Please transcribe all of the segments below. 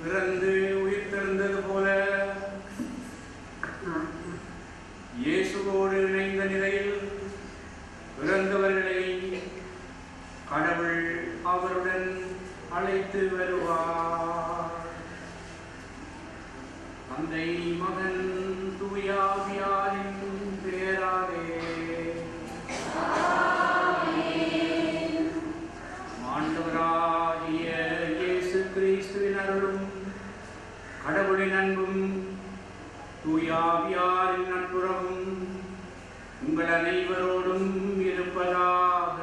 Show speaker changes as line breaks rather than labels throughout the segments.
இறந்து உயிர்த்தெழுந்தது போல இயேசுவோடு இணைந்த நிலையில் இறந்தவர்களை கடவுள் அவருடன் அழைத்து வருவார். தந்தை, மகன், தூய ஆவியாரின் பெயராலே ஆண்டவராகிய இயேசு கிறிஸ்துவின் அருளும் கடவுளின் அன்பும் தூய ஆவியாரின் நட்புறவும் உங்கள் அனைவரோடும் இருப்பதாக.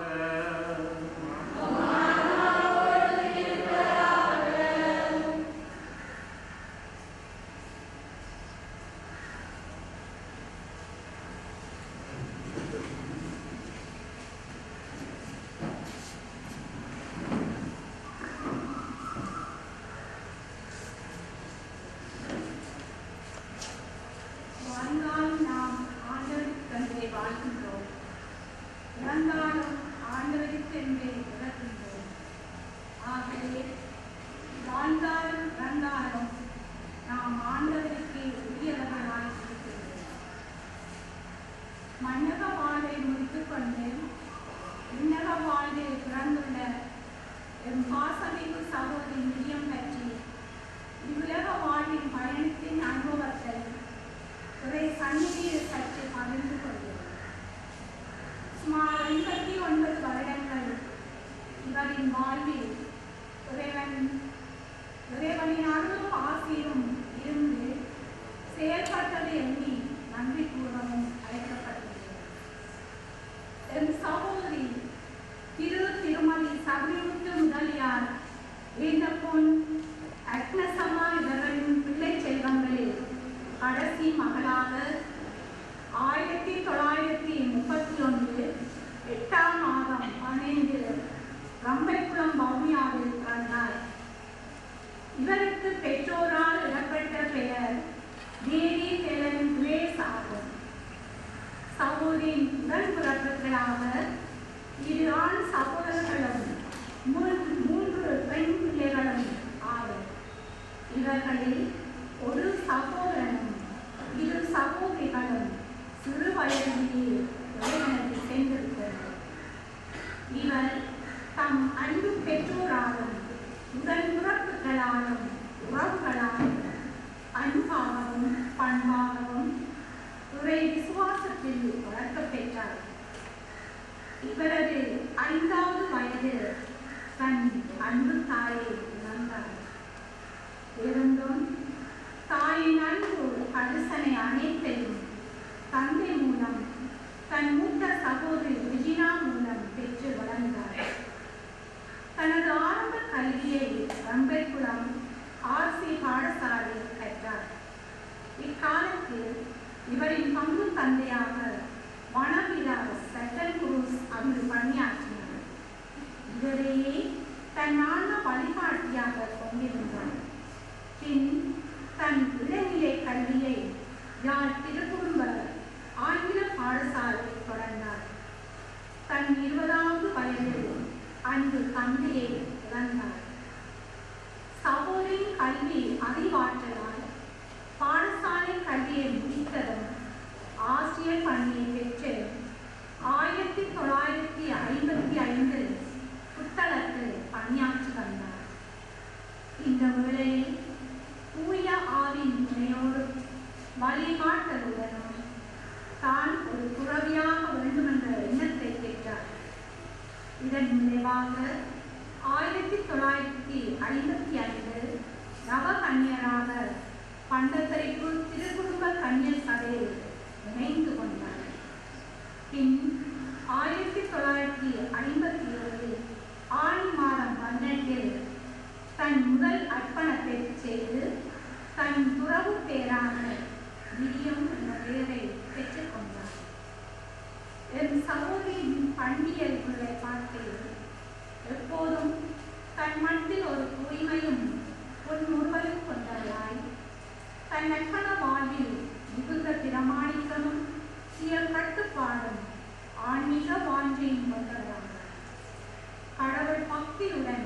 கடவுள் பக்தியுடன்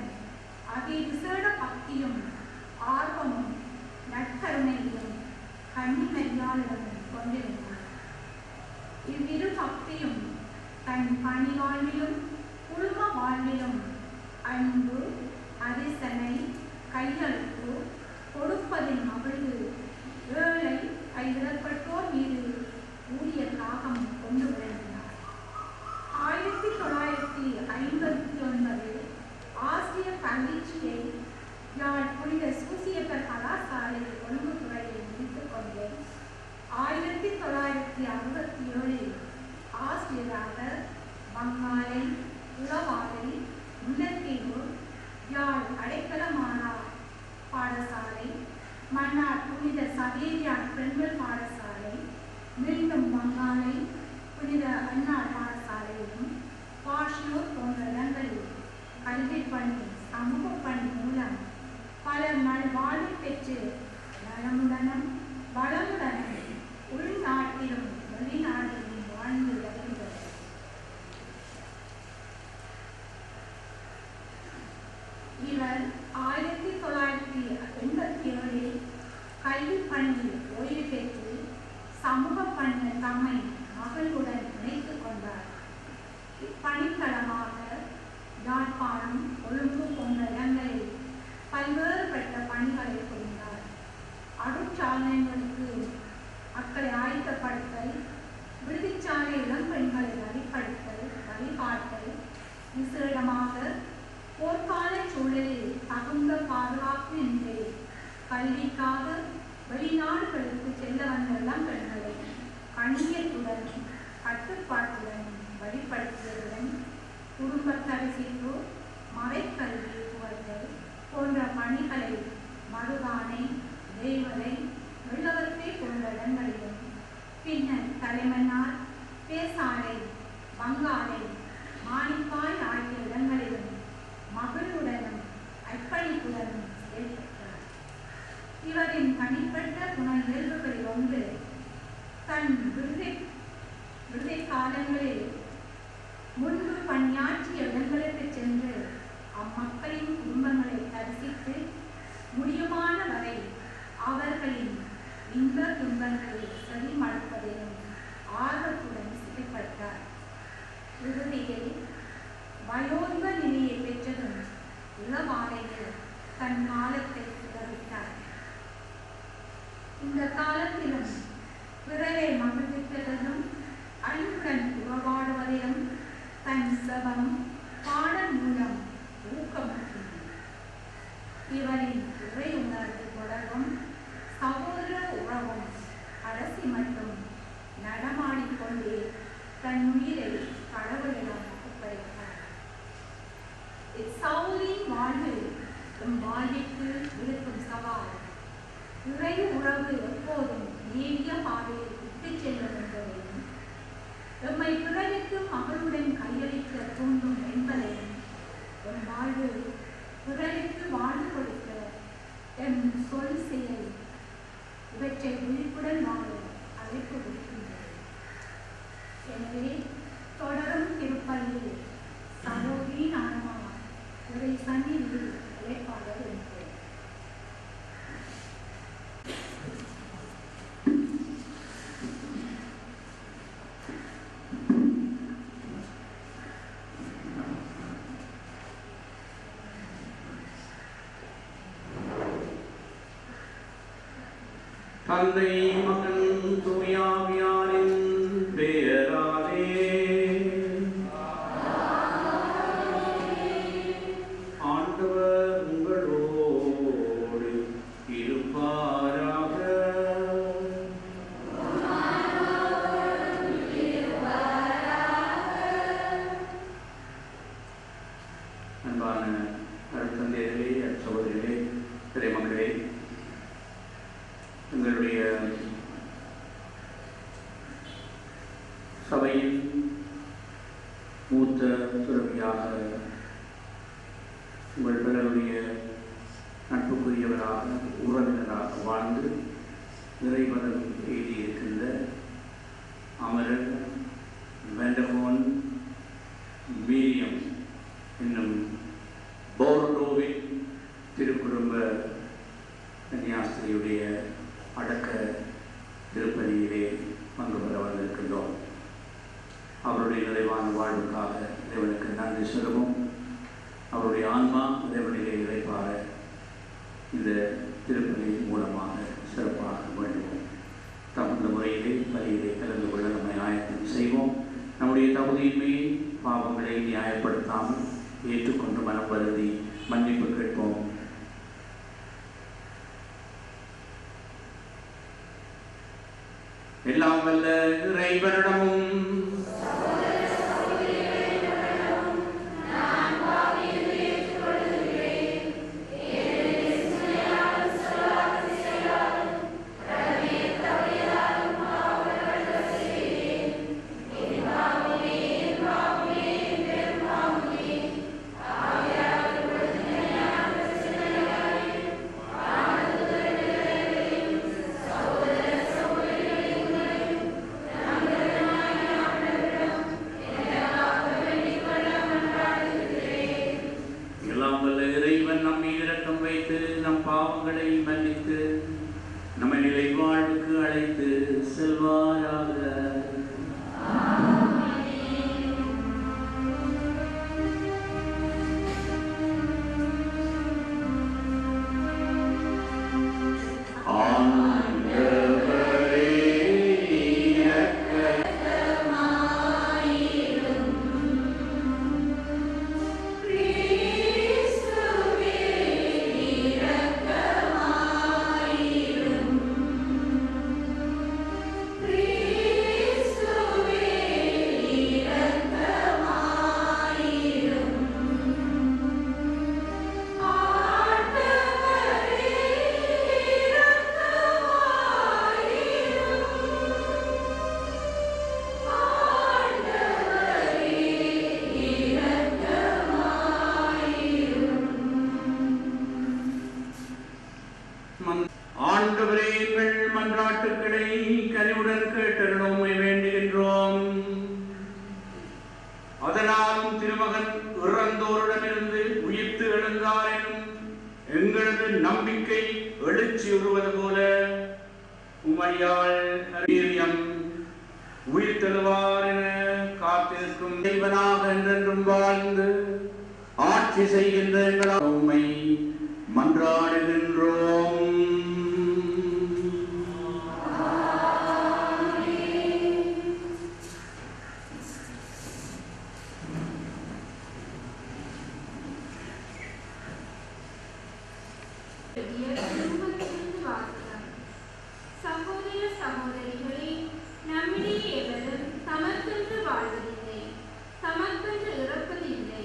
அதிவிசேட பக்தியும் ஆர்வம் பணியாளர்களும் கொண்டிருந்தார். இவ்விரு பக்தியும் தன் பணி வாழ்விலும் குடும்ப வாழ்விலும் அன்பு, அரிசனை, கையளிப்பு, கொடுப்பதின் மகிழ்வு, ஏழை கைவிடப்பட்டோர் மீது ஊழிய தாகம் கொண்டு விளங்கினார். 1959 ஆசிரியர் பயிற்சியை யாழ் புனித சூசியப்பர் கலாசாலை கொழும்பு துறையில் முடித்துக் கொண்டு 1967 ஆசிரியராக பங்காலை, உளவாலை, முல்லைத்தீவு, யாழ் அடைக்கலமானா பாடசாலை, மன்னார் புனித சவேரியார் பெண்கள் பாடசாலை, மீண்டும் பங்காலை புனித அன்னார் பாடசாலையிலும் பாஷியூர் போன்ற இடங்களில் கல்வி பணி, சமூக பணி மூலம் பலர் நல்வாழ்வு பெற்று நலமுடனும் வளமுடனும் உள்நாட்டிலும் வெளிநாட்டிலும் வாழ்ந்து வருகிறது. இவர் 1987 கல்வி பணியில் ஓய்வு பெற்று சமூக பணியில் தம்மை மகளுடன் இணைத்துக் கொண்டார். இப்பணித்தளமாக யாழ்ப்பாணம், கொழும்பு போன்ற இடங்களில் பல்வேறுபட்ட பணிகளை புரிந்தார். அருட்சாதனைகளுக்கு மக்களை ஆயத்தப்படுத்தல், விடுதிச்சாலை இளம்பெண்களை வழிபடுத்தல், வழிபாட்டல், விசேடமாக போர்க்கால சூழலில் தகுந்த பாதுகாப்பு இன்றி கல்விக்காக வெளிநாடுகளுக்கு செல்ல வந்த இளம்பெண்களை கண்ணியத்துடனும் கட்டுப்பாட்டுடனும் வழிபடுத்தியதுடன் குடும்ப தரிசிப்பு, மறைக்கல்வி புகழ்தல் போன்ற பணிகளை மருதானை, தேவரை, வெள்ளவர்க்கை போன்ற இடங்களிலும், பின்னர் தலைமன்னார், பேசாலை, பங்காலை, மாணிப்பாய் ஆகிய இடங்களிலும் மகளுடனும் அர்ப்பணிப்புடனும் செயல்பட்டார். இவரின் தனிப்பட்ட குண இயல்புகளில் ஒன்று, தன் விடுதலை காலங்களில் முன்பு பணியாற்றிய இடங்களுக்கு சென்று அம்மக்களின் குடும்பங்களை தரிசித்து முடியுமான வரை அவர்களின் இன்ப துன்பங்களை செவிமடுப்பதிலும் ஆர்வத்துடன் செயல்பட்டார். இறுதியில் வயோதிக நிலையை பெற்றதும் இளவாலையில் தன் காலத்தை துறவிட்டார். இந்த காலத்திலும் பிறரை மகிழ்விப்பதிலும் அன்புடன் உறவாடுவதிலும் தன் செபம், பாடல் மூலம் ஊக்கமூட்டினார். இவரின் இறை உணர்வு தொடர்பும் சகோதர உறவும் கடைசி மட்டும் நடமாடிக்கொண்டே தன் உயிரை கடவுளிடம் ஒப்படைத்தார். இச்சவுலின் வாழ்வு எம் வாழ்விற்கு இருக்கும் சவால். இறை உறவு எப்போதும் நேரிய பாதையில் விட்டுச் செல்லும் என்பதையும், எம்மை பிறருக்கு மகளுடன் கையளிக்க தூண்டும் என்பதையும், எம் வாழ்வு பிறருக்கு வாழ்வு கொடுக்க எம் சொல் செயல் இவற்றை விழிப்புடன் வாழ அழைப்பு விடுக்கின்றது. எனவே தொடரும் திருப்பலியில் சகோதரி நானமா இறை சந்நிதியில் அழைப்பாளர் என்று
தந்தை, மகன், தூய ஆவியாரின் பெயராலே ஆண்டவர் உங்களோடு இருப்பாராக. அன்பான அருட்தந்தையர்களே, அச்சகோதரிகளே, திரைமக்களே, எங்களுடைய சபையின் மூத்த துறவியாக உங்கள் பலருடைய நட்புக்குரியவராக, உறவினராக வாழ்ந்து நிறைவதம் எழுதியிருக்கின்ற அமரர் வெண்டகோன் வில்லியம் என்னும் போர்டோவின் திருக்குடும்ப கன்னியாஸ்திரியுடைய அடக்க திருப்பதியிலே பங்கு பெற வந்திருக்கின்றோம். அவருடைய நிறைவான வாழ்வுக்காக இறைவனுக்கு நன்றி சொல்லுவோம். அவருடைய ஆன்மா இறைவனிலே இறைப்பார இந்த திருப்பதி மூலமாக சிறப்பாக வேண்டுவோம். தகுந்த முறையிலே பலியிலே கலந்து கொள்ள நம்மை ஆயத்தம் செய்வோம். நம்முடைய தகுதியின்மையை பாவங்களை நியாயப்படுத்தாமல் ஏற்றுக்கொண்டு மனம் வருந்தி மன்னிப்பு கேட்போம். எல்லாம் வல்ல இறைவனிடமும் மன்றாட்டுக்களை கனிவுடன் கேட்டருளும் வேண்டுகின்றோம். அதனாலும் திருமகன் இறந்தோரிடமிருந்து உயிர்த்து எழுந்தார் எனும் எங்களது நம்பிக்கை எழுச்சியுறுவது போல உமையால் வீரியம் உயிர்த்தெழுவார் என காத்திருக்கும் தெய்வனாக என்றென்றும் வாழ்ந்து ஆட்சி செய்கின்ற எங்களால் உம்மை மன்றாடுகின்றோம்.
சகோதர சகோதரிகளே, நம்மிடையே எவரும் தமக்கென்று வாழ்வதில்லை, தமக்கென்று இறப்பதில்லை.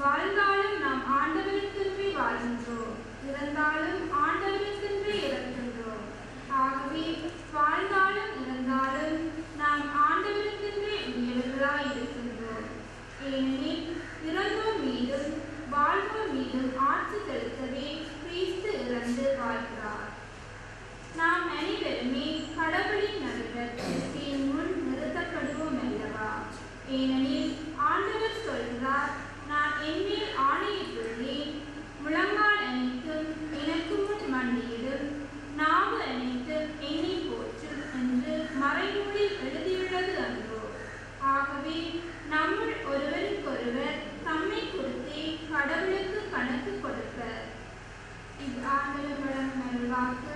வாழ்ந்தாலும் நாம் ஆண்டவருக்கென்றே வாழ்கின்றோம், இறந்தாலும் ஆண்டவருக்கென்றே இறக்கின்றோம். ஆகவே வாழ்ந்தாலும் இறந்தாலும் நாம் ஆண்டவருக்கென்றே உரியவர்களாய் இருக்கின்றோம். ஏனெனில் இறந்தோர் மீதும் வாழ்வோர் மீதும் ஆட்சி செலுத்தவே கிறிஸ்து இறந்து வாழ்கிறார். நாம் அனைவருமே கடவுளின் நடுவர் கிறிஸ்துவின் முன் நிறுத்தப்படுவோம் அல்லவா? ஏனெனில் ஆண்டவர் சொல்கிறார், நான் என்மேல் ஆணையிட்டுள்ளேன், முழங்கால் அனைத்தும் எனக்கு முன் மண்டியிடும், நாவு அனைத்தும் என்னை போற்றும் என்று மறைநூலில் எழுதியுள்ளது அன்றோ? ஆகவே நம்முள் ஒருவருக்கொருவர் தம்மை குறித்தே கடவுளுக்கு கணக்கு கொடுப்பர். இது ஆண்டவர் நல்வாக்கு.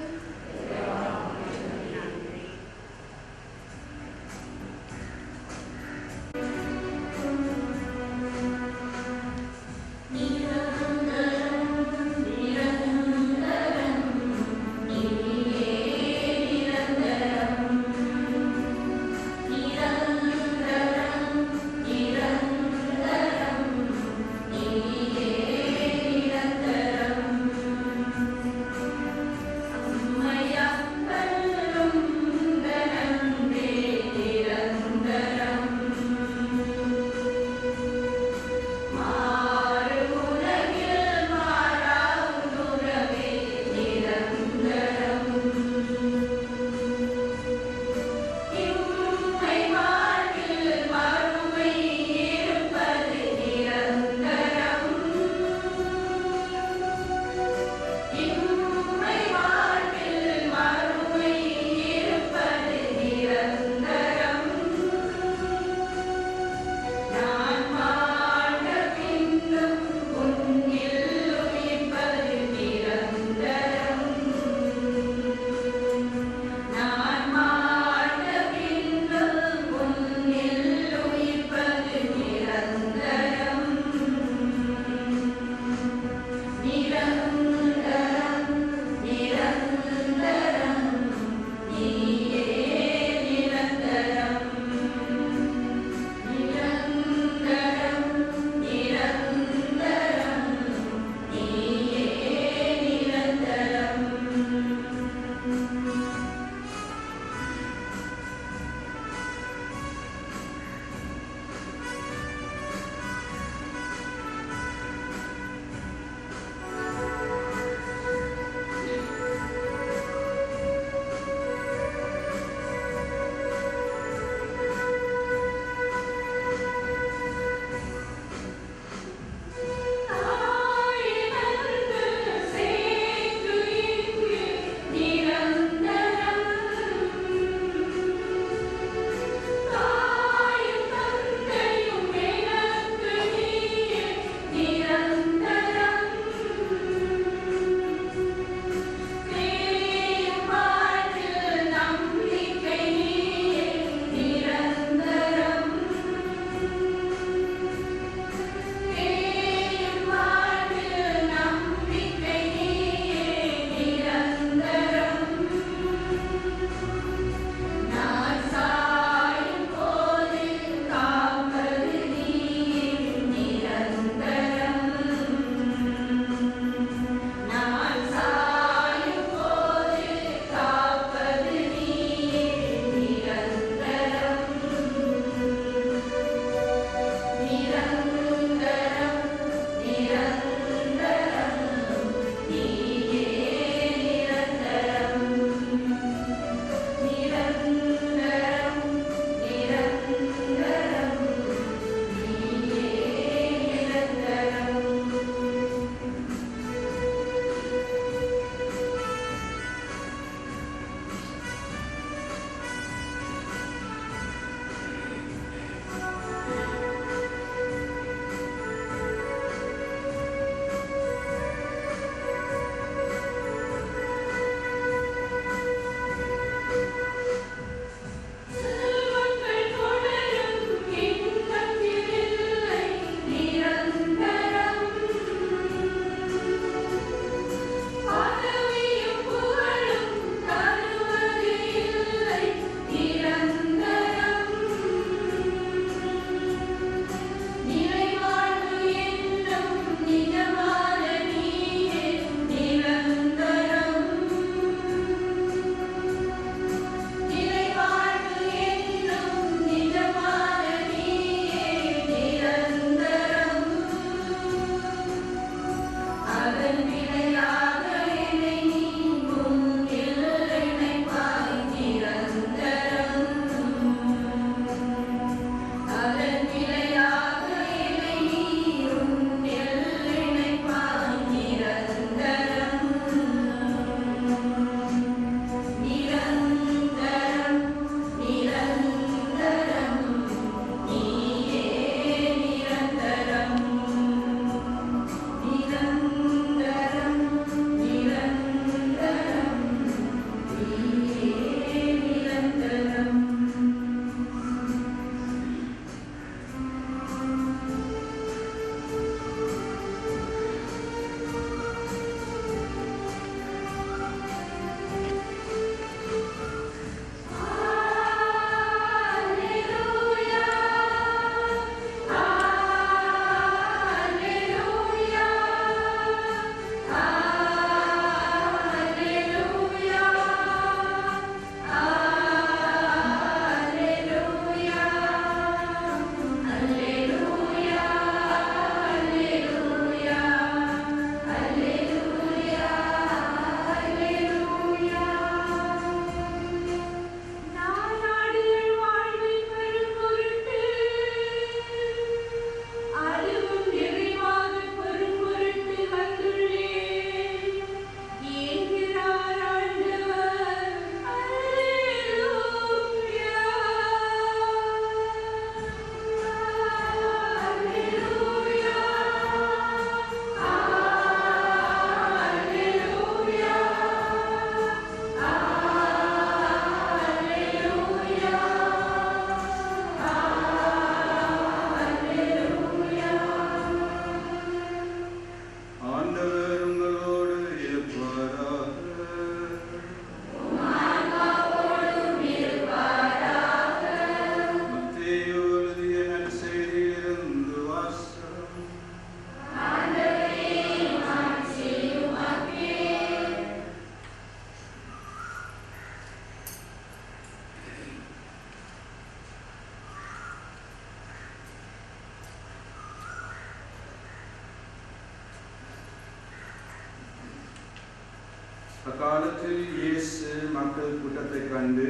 அக்காலத்தில் இயேசு மக்கள் கூட்டத்தைக் கண்டு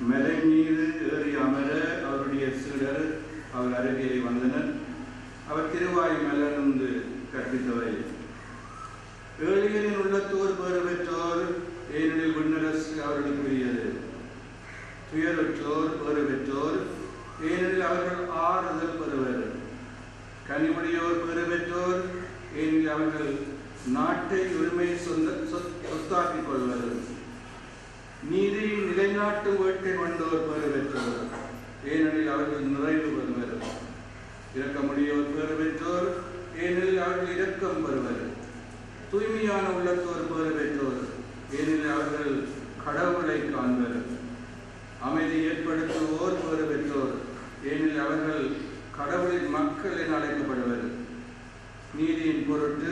மலை மீது ஏறி அமர அவருடைய சீடர் அவர் அருகே வந்தனர். அவர் திருவாய் மலர்ந்து கற்பித்தவை, ஏழைகளின் உள்ளத்தோர் பேறு பெற்றோர், ஏனெனில் விண்ணரசு அவர்களுக்குரியது. துயருற்றோர் பேறு பெற்றோர், ஏனெனில் அவர்கள் ஆறுதல் பெறுவர். கனிவுடையோர் பேறு பெற்றோர், ஏனெனில் அவர்கள் நாட்டை உரிமை சொத்தாக்கிக் கொள்வர். நீதியை நிலைநாட்டு வேட்டை கொண்டோர் பேறு பெற்றோர், ஏனெனில் அவர்கள் நிறைவு பெறுவர். இரக்கமுடையோர் பேறு பெற்றோர், ஏனெனில் அவர்கள் இரக்கம் பெறுவர். தூய்மையான உள்ளத்தோர் பேறு பெற்றோர், ஏனெனில் அவர்கள் கடவுளை காண்பர். அமைதி ஏற்படுத்துவோர் பேறு பெற்றோர், ஏனெனில் அவர்கள் கடவுளின் மக்கள் என அழைக்கப்படுவர். நீதியின் பொருட்டு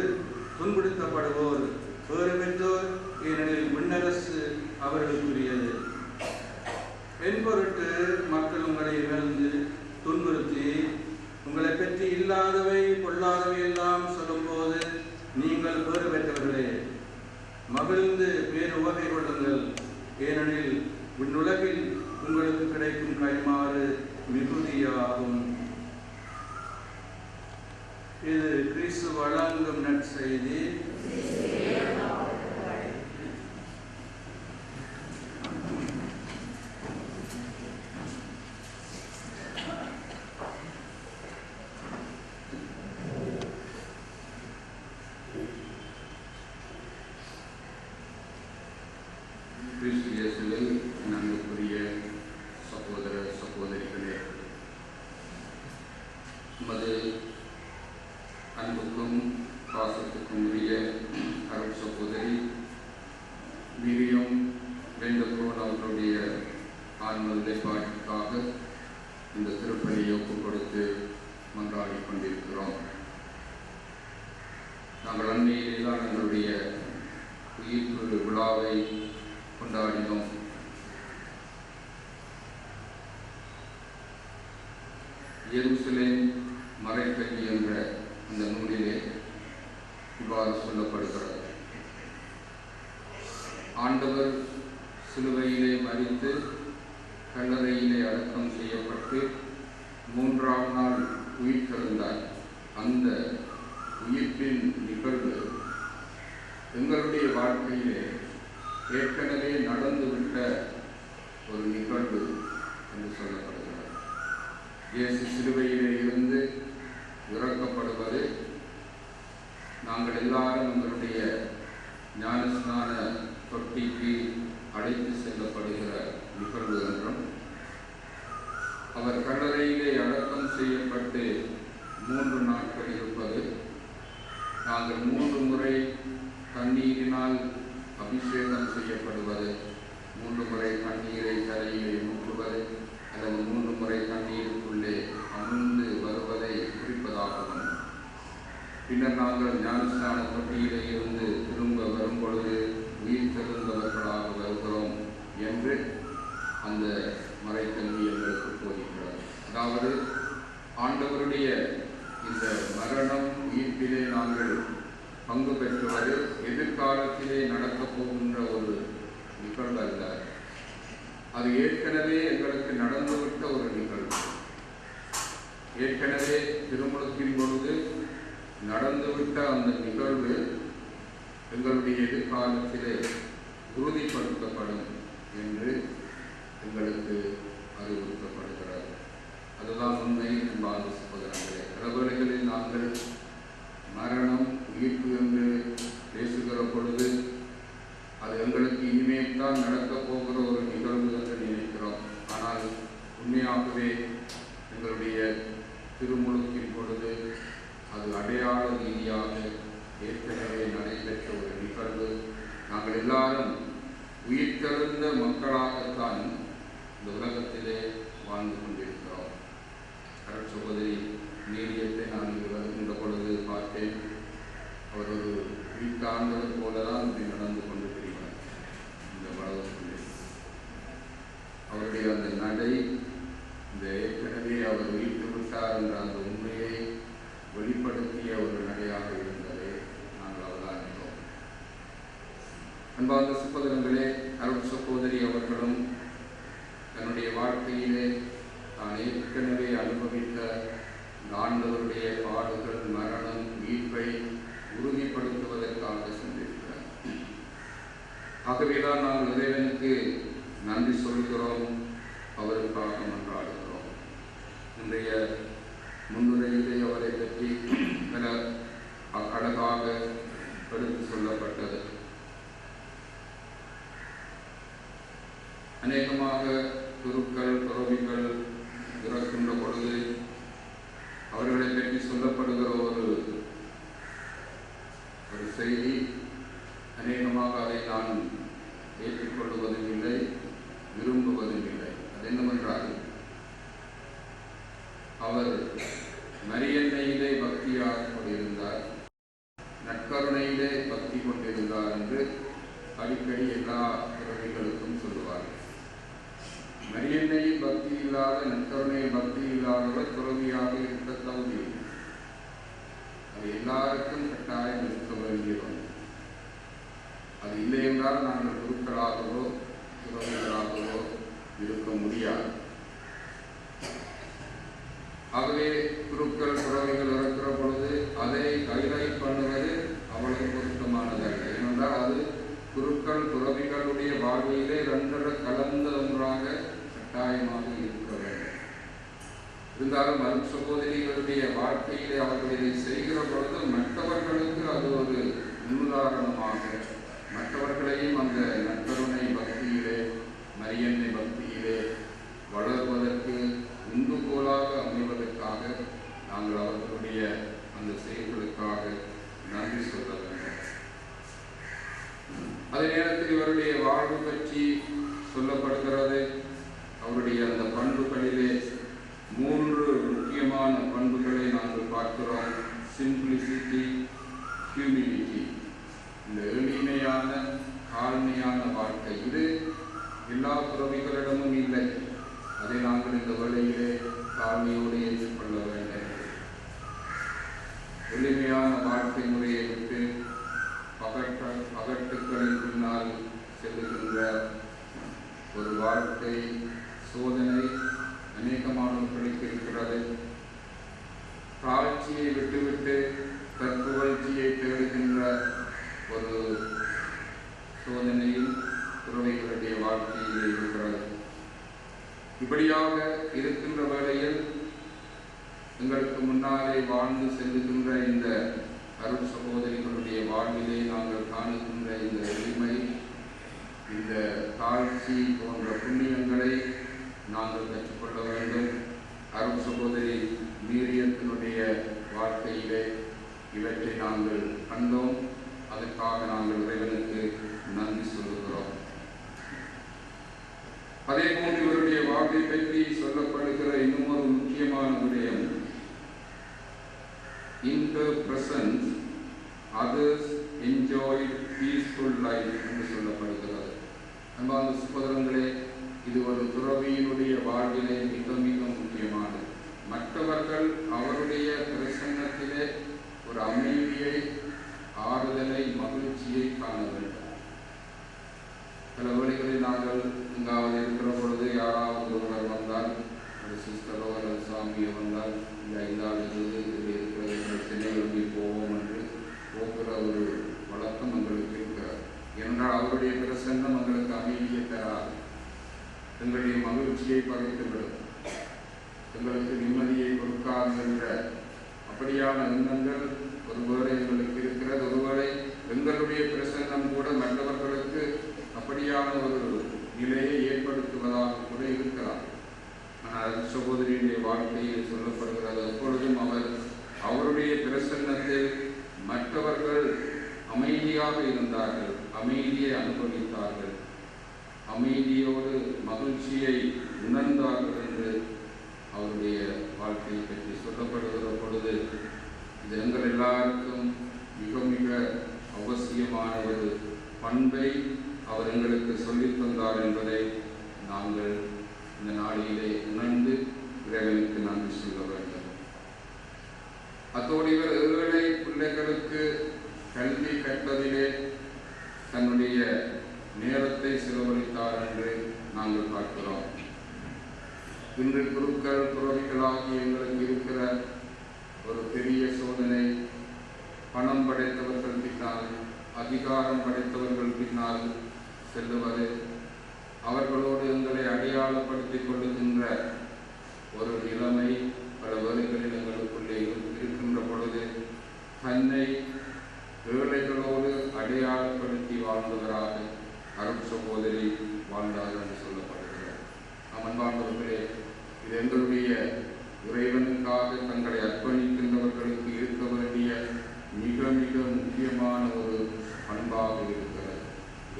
துன்புறுத்தப்படுவோர் பேறு பெற்றோர், ஏனெனில் விண்ணரசு அவர்களுக்குரியது. என் பொருட்டு மக்கள் உங்களை இழந்து துன்புறுத்தி உங்களை பற்றி இல்லாதவை பொல்லாதவை எல்லாம் சொல்லும்போது நீங்கள் பேறு பெற்றவர்களே. மகிழ்ந்து பேர் உவகை கொள்ளுங்கள், ஏனெனில் விண்ணுலகில் உங்களுக்கு கிடைக்கும் கைமாறு மிகுதியாகும். இது கிறிஸ்து வழங்கும் நற்செய்தி. கிறிஸ்து இயேசுவில் நன்மைக்குரிய சகோதர சகோதரிகளே, உமது அன்புக்கும் பாசத்துக்கும் உரிய அருள் சகோதரி மிரியம் வேண்டப்போன் அவர்களுடைய ஆன்ம நிலைப்பாட்டிற்காக இந்த திருப்பலியை ஒப்புக் கொடுத்து மன்றாடி கொண்டிருக்கிறோம். நாங்கள் அண்மையிலே தான் எங்களுடைய உயிர்ப்பு விழாவை கொண்டாடினோம். எருசலேம் மறைக்கல்வி என்ற அந்த நூலிலே இவ்வாறு சொல்லப்படுகிறது. ஆண்டவர் சிலுவையிலே மரித்து கல்லறையிலே அடக்கம் செய்யப்பட்டு 3ஆம் நாள் உயிர்த்தெழுந்தார். அந்த உயிர்ப்பின் நிகழ்வு எங்களுடைய வாழ்க்கையிலே ஏற்கனவே நடந்துவிட்ட ஒரு நிகழ்வு என்று சொல்லப்படுகிறது. இயேசு சிலுவையிலே இருந்து இறக்கப்படுவது நாங்கள் எல்லாரும் எங்களுடைய ஞானஸ்நான தொட்டிக்கு அழைத்து செல்லப்படுகிற நிகழ்வு என்றும், அவர் கல்லறையிலே அடக்கம் செய்யப்பட்டு 3 நாட்கள் இருப்பது, நாங்கள் 3 முறை தண்ணீரினால் அபிஷேகம் செய்யப்படுவது, 3 முறை தண்ணீரை தரையிலே ஊற்றுவது அல்லது 3 முறை தண்ணீருக்குள்ளே அமிழ்ந்து வருவதை குறிப்பதாகவும், பின்னர் நாங்கள் ஞானஸ்நான தொட்டியிலே இருந்து திரும்ப வரும்பொழுது உயிர் தெழுந்தவர்களாக வருகிறோம் என்று அந்த மறைக்கல்வி எங்களுக்கு போதிக்கிறது. அதாவது ஆண்டவருடைய இந்த மரணம் உயிர்ப்பிலே நாங்கள் பங்கு பெற்றுவது எதிர்காலத்திலே நடக்கப் போகின்ற ஒரு நிகழ்வு அல்ல. அது ஏற்கனவே எங்களுக்கு நடந்துவிட்ட ஒரு நிகழ்வு. ஏற்கனவே திருமணத்தின் பொழுது நடந்துவிட்ட அந்த நிகழ்வு எங்களுடைய எதிர்காலத்திலே உறுதிப்படுத்தப்படும் என்று எங்களுக்கு அறிவுறுத்தப்படுகிறது. அதுதான் உண்மை. அன்பார்ந்த சகோதரர்களே, பல வேளைகளில் நாங்கள் மரணம் உயிர்ப்பு என்று பேசுகிற பொழுது அது எங்களுக்கு இனிமேல் தான் நடக்கப் போகிற ஒரு நிகழ்வு என்று நினைக்கிறோம். ஆனால் உண்மையாகவே எங்களுடைய திருமுழுக்கின் பொழுது அது அடையாள ரீதியாக ஏற்கனவே நடைபெற்ற ஒரு நிகழ்வு. நாங்கள் எல்லாரும் உயிர்த்தெழுந்த மக்களாகத்தான் இந்த உலகத்திலே வாழ்ந்து கொண்டிருக்கிறோம். சகோதரி நீரியத்தை நான் இந்த பொழுது பார்த்தேன். அவர் ஒரு வீட்டாண்டவர் போலதான் நடந்து கொண்டு தெரிவார். இந்த வளர்ச்சியில் அவருடைய அந்த நடை, இந்த ஏற்கனவே அவர் வீட்டு விட்டார் என்ற அந்த உண்மையை வெளிப்படுத்திய ஒரு நடையாக இருந்ததை நாங்கள் அவதானித்தோம்.
சகோதரங்களே, அருள் சகோதரி அவர்களும் தன்னுடைய வாழ்க்கையிலே தான் ஏற்கனவே அனுபவித்த ஆண்டவருடைய பாடுகள், மரணம், மீட்பை உறுதிப்படுத்துவதற்காக சென்றிருக்கிறார். ஆகவேதான் நாங்கள் இறைவனுக்கு நன்றி சொல்கிறோம், அவருக்காக மன்றாடுகிறோம். இன்றைய முன்னுரையிலே அவரை பற்றி பல அழகாக எடுத்து சொல்லப்பட்டது. அநேகமாக குருக்கள், துறவிகள் இறக்கின்ற பொழுது அவர்களை பற்றி சொல்லப்படுகிற ஒரு செய்தி, அநேகமாக அதை நான் ஏற்றுக்கொள்வதும் இல்லை, விரும்புவதும் இல்லை. அது என்னவென்றால், அவர் மரியன்னையிலே பக்தியாக கொண்டிருந்தார், நற்கருணையிலே பக்தி கொண்டிருந்தார் என்று அடிக்கடி எல்லா துறவிகளுக்கும் சொல்லுவார்கள். மரியன்னையில் பக்தி இல்லாத, நற்கருணையில் பக்தி இல்லாதவர் துறவியாக இருக்க தகுதி. அது எல்லாருக்கும் கட்டாயம் இருக்க வேண்டியது. அது இல்லை என்றால் நாங்கள் குருக்களாகவோ துறவிகளாகவோ இருக்க முடியாது. ஆகவே குருக்கள், துறவிகள் இருக்கிற பொழுது அதை ஹைலைட் பண்ணுவது அவ்வளவு பொருத்தமானதல்ல. ஏனென்றால் அது குருக்கள், துறவிகளுடைய வாழ்விலே ரெண்டரை கலந்த ஒன்றாக கட்டாயமாக இருக்க வேண்டும். இருந்தாலும் அருள் சகோதரிகளுடைய வாழ்க்கையிலே அவர்கள் இதை செய்கிற பொழுது மற்றவர்களுக்கு அது ஒரு முன்னுதாரணமாக, மற்றவர்களையும் அந்த நற்கருணை பக்தியிலே, மரியன்னை பக்தியிலே வளர்வதற்கு உந்துகோலாக அமைவதற்காக நாங்கள் அவர்களுடைய அந்த செயல்களுக்காக நன்றி சொல்ல வேண்டும். அதே நேரத்தில் இவருடைய வாழ்வு பற்றி சொல்லப்படுகிறது. அவருடைய அந்த பண்புகளிலே 3 முக்கியமான பண்புகளை நாங்கள் பார்க்கிறோம். சிம்பிளிசிட்டி, ஹியூமிலிட்டி, இந்த எளிமையான தாழ்மையான வாழ்க்கை. இது எல்லா துறவிகளிடமும் இல்லை. அதை நாங்கள் இந்த வேளையிலே தாழ்மையோடு ஏற்றுக்கொள்ள வேண்டும். எளிமையான வாழ்க்கை முறையை விட்டு பகட்டுக்களின் பின்னால் செல்லுகின்ற ஒரு வாழ்க்கை சோதனை அநேகமானவர்களுக்கு இருக்கிறது. தாழ்ச்சியை விட்டுவிட்டு தற்புகழ்ச்சியை தேடுகின்ற ஒரு சோதனையில் துறவிகளுடைய வாழ்க்கையில் இருக்கிறது. இப்படியாக இருக்கின்ற வேளையில் எங்களுக்கு முன்னாலே வாழ்ந்து செல்லுகின்ற இந்த அருள் சகோதரிகளுடைய வாழ்விலே நாங்கள் காணுகின்ற இந்த எளிமை, இந்த தாழ்ச்சி போன்ற புண்ணியங்களை நாங்கள் கற்றுக்கொள்ள வேண்டும். அருள் சகோதரி மீரியத்தினுடைய வாழ்க்கையிலே இவற்றை நாங்கள் கண்டோம். அதற்காக நாங்கள் இறைவனுக்கு நன்றி சொல்லுகிறோம். அதே போன்று இவருடைய வாழ்வை பற்றி சொல்லப்படுகிற இன்னும் ஒரு முக்கியமான விடயம், in her presence others enjoyed peaceful life என்று சொல்லப்படுகிறது. அன்பான சகோதரங்களே, இது ஒரு துறவியினுடைய வாழ்விலே மிக மிக முக்கியமானது. மற்றவர்கள் அவருடைய பிரசன்னத்திலே ஒரு அமைதியை, ஆறுதலை, மகிழ்ச்சியை காண வேண்டும். சில வேளைகளில் நாங்கள் எங்காவது இருக்கிற பொழுது யாராவது ஒருவர் வந்தால், ஒரு சிஸ்டரோ அல்லது சாமியோ வந்தால், இந்த 5வது இதில் இருக்கிறது சென்னை எழுதி போவோம் என்று போகிற ஒரு வழக்கம் எங்களுக்கு இருக்கிறது. ஏனென்றால் அவருடைய பிரசன்னம் எங்களுக்கு அமைதியை தராது, எங்களுடைய மகிழ்ச்சியை பகிர்ந்துவிடும், எங்களுக்கு நிம்மதியை கொடுக்காது என்ற அப்படியான எண்ணங்கள் ஒருவேளை எங்களுக்கு இருக்கிறது. ஒருவேளை எங்களுடைய பிரசன்னம் கூட மற்றவர்களுக்கு அப்படியான ஒரு நிலையை ஏற்படுத்துவதாக கூட இருக்கலாம். ஆனால் சகோதரியுடைய வாழ்க்கையில் சொல்லப்படுகிறது, எப்பொழுதும் அவருடைய பிரசன்னத்தில் மற்றவர்கள் அமைதியாக இருந்தார்கள், அமைதியை அனுபவித்தார்கள், அமைதியோடு மகிழ்ச்சியை உணர்ந்தார்கள் என்று அவருடைய வாழ்க்கையை பற்றி சொல்லப்படுகிற பொழுது இது எங்கள் எல்லாருக்கும் மிக மிக அவசியமான ஒரு பண்பை அவர் எங்களுக்கு சொல்லித் தந்தார் என்பதை நாங்கள் இந்த நாளிலே உணர்ந்து இறைவனுக்கு நன்றி சொல்ல வேண்டும். அத்தோடு இவர் ஏழை பிள்ளைகளுக்கு கல்வி கற்பதிலே தன்னுடைய இன்று குருக்கள் துறவிகளாகி எங்களுக்கு இருக்கிற ஒரு பெரிய சோதனை, பணம் படைத்தவர்கள் பின்னால், அதிகாரம் படைத்தவர்கள் பின்னால் செல்லுவது, அவர்களோடு எங்களை அடையாளப்படுத்திக் கொள்ளுகின்ற ஒரு நிலைமை பல வேலைகளில் எங்களுக்குள்ளே இருக்கின்ற பொழுது தன்னை ஏழைகளோடு அடையாளப்படுத்தி வாழ்ந்தவராக அருள் சகோதரி வாழ்ந்தார் என்று சொல்லப்படுகிறார். அன்பார்ந்தவர்களே, இது எங்களுடைய இறைவனுக்காக தங்களை அர்ப்பணிக்கின்றவர்களுக்கு இருக்க வேண்டிய மிக மிக முக்கியமான ஒரு பண்பாக இருக்கிறது.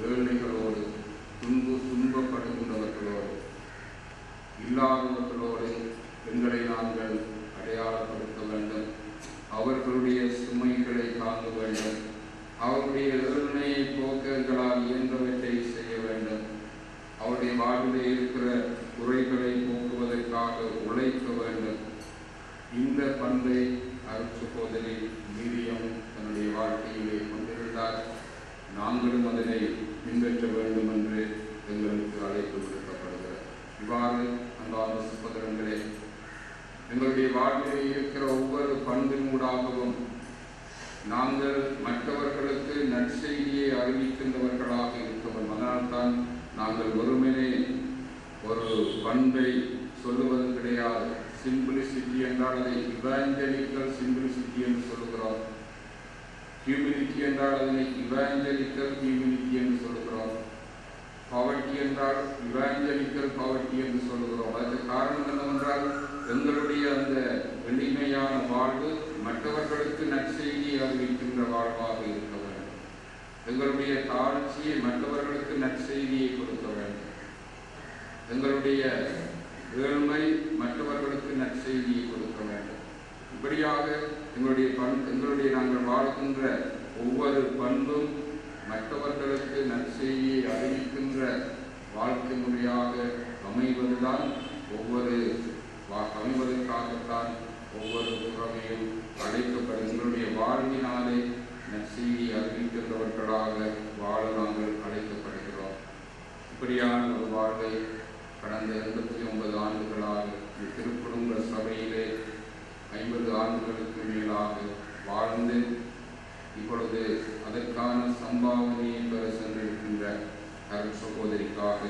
ஏழைகளோடு, துன்பப்படுகின்றவர்களோடு, இல்லாதவர்களோடு எங்களை நாங்கள் அடையாளப்படுத்த வேண்டும். அவர்களுடைய சுமைகளை தாங்க வேண்டும். அவருடைய எதிர்மையை போக்க எங்களால் இயன்றவற்றை செய்ய வேண்டும். அவருடைய வாழ்விலே இருக்கிற குறைகளை போக்குவதற்காக உழைக்க வேண்டும். இந்த பண்பை அருள் சகோதரி மீரியம் தன்னுடைய வாழ்க்கையிலே கொண்டிருந்தார். நாங்களும் அதனை பின்பற்ற வேண்டும் என்று எங்களுக்கு அழைப்பு விடுக்கப்படுகிறது. இவ்வாறு அன்பான சகோதரங்களே, எங்களுடைய வாழ்விலே இருக்கிற ஒவ்வொரு பண்பினூடாகவும் நாங்கள் மற்றவர்களுக்கு நற்செய்தியை அறிவிக்கின்றவர்களாக இருக்க வேண்டும். அதனால்தான் நாங்கள் ஒருமனே ஒரு பண்பை சொல்லுவது கிடையாது. சிம்பிளிசிட்டி என்றால் அதை இவாஞ்சலிக்கல் சிம்பிளிசிட்டி என்று சொல்லுகிறோம். ஹியூமினிட்டி என்றால் அதனை இவாஞ்சலிக்கல் ஹியூமினிட்டி என்று சொல்லுகிறோம். பாவர்ட்டி என்றால் இவாஞ்சலிக்கல் பாவர்ட்டி என்று சொல்லுகிறோம். அதற்கு காரணம் என்னவென்றால் எங்களுடைய அந்த எளிமையான வாழ்வு மற்றவர்களுக்கு நற்செய்தியை அறிவிக்கின்ற வாழ்வாக இருக்க வேண்டும். எங்களுடைய தாழ்ச்சியை மற்றவர்களுக்கு நற்செய்தியை கொடுக்க வேண்டும். எங்களுடைய ஏழ்மை மற்றவர்களுக்கு நற்செய்தியை கொடுக்க வேண்டும். இப்படியாக எங்களுடைய நாங்கள் வாழ்கின்ற ஒவ்வொரு பண்பும் மற்றவர்களுக்கு நற்செய்தியை அறிவிக்கின்ற வாழ்க்கை முறையாக அமைவதற்காகத்தான் ஒவ்வொரு துறவையும் அழைக்கப்படும். எங்களுடைய வாழ்வினாலே நற்செய்தியை அறிவிக்கின்றவர்களாக வாழ நாங்கள் அழைக்கப்படுகிறோம். இப்படியான ஒரு வாழ்வை கடந்த 89 ஆண்டுகளாக திருக்குடும்ப சபையிலே 50 ஆண்டுகளுக்கு மேலாக வாழ்ந்து இப்பொழுது அதற்கான சம்பாவனையை பெற சென்றிருக்கின்ற அருள் சகோதரிக்காக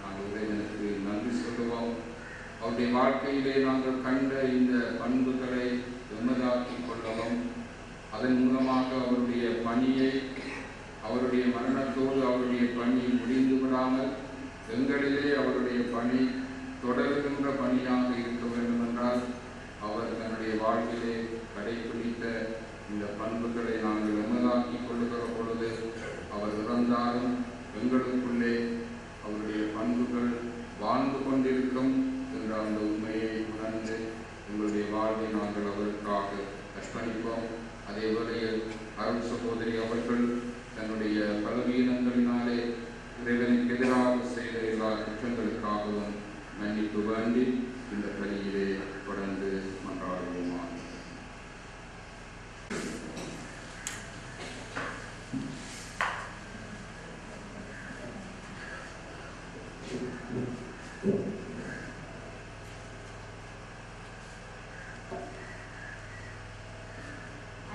நாங்கள் இறைவனுக்கு நன்றி சொல்லுவோம். அவருடைய வாழ்க்கையிலே நாங்கள் கண்ட இந்த பண்புகளை எமதாக்கிக் கொள்ளவும், அதன் மூலமாக அவருடைய பணியை, அவருடைய மரணத்தோடு அவருடைய பணி முடிந்து விடாமல் எங்களிலே அவருடைய பணி தொடர்கின்ற பணியாக இருக்க வேண்டும் என்றால் அவர் தன்னுடைய வாழ்விலே கடைபிடித்த இந்த பண்புகளை நாங்கள் எமதாக்கிக் கொள்ளுகிற பொழுது அவர் இறந்தாலும் எங்களுக்குள்ளே அவருடைய பண்புகள் வாழ்ந்து கொண்டிருக்கும் என்ற அந்த உண்மையை உணர்ந்து எங்களுடைய வாழ்வை நாங்கள் அவருக்காக அர்ப்பணிப்போம். அதே வேளையில் அருள் சகோதரி அவர்கள் தன்னுடைய பலவீனங்களினாலே இறைவனுக்கு எதிராக செய்த எல்லா குற்றங்களுக்காகவும் மன்னிப்பு வேண்டி இந்த பணியிலே தொடர்ந்து மன்றாடுவோமா.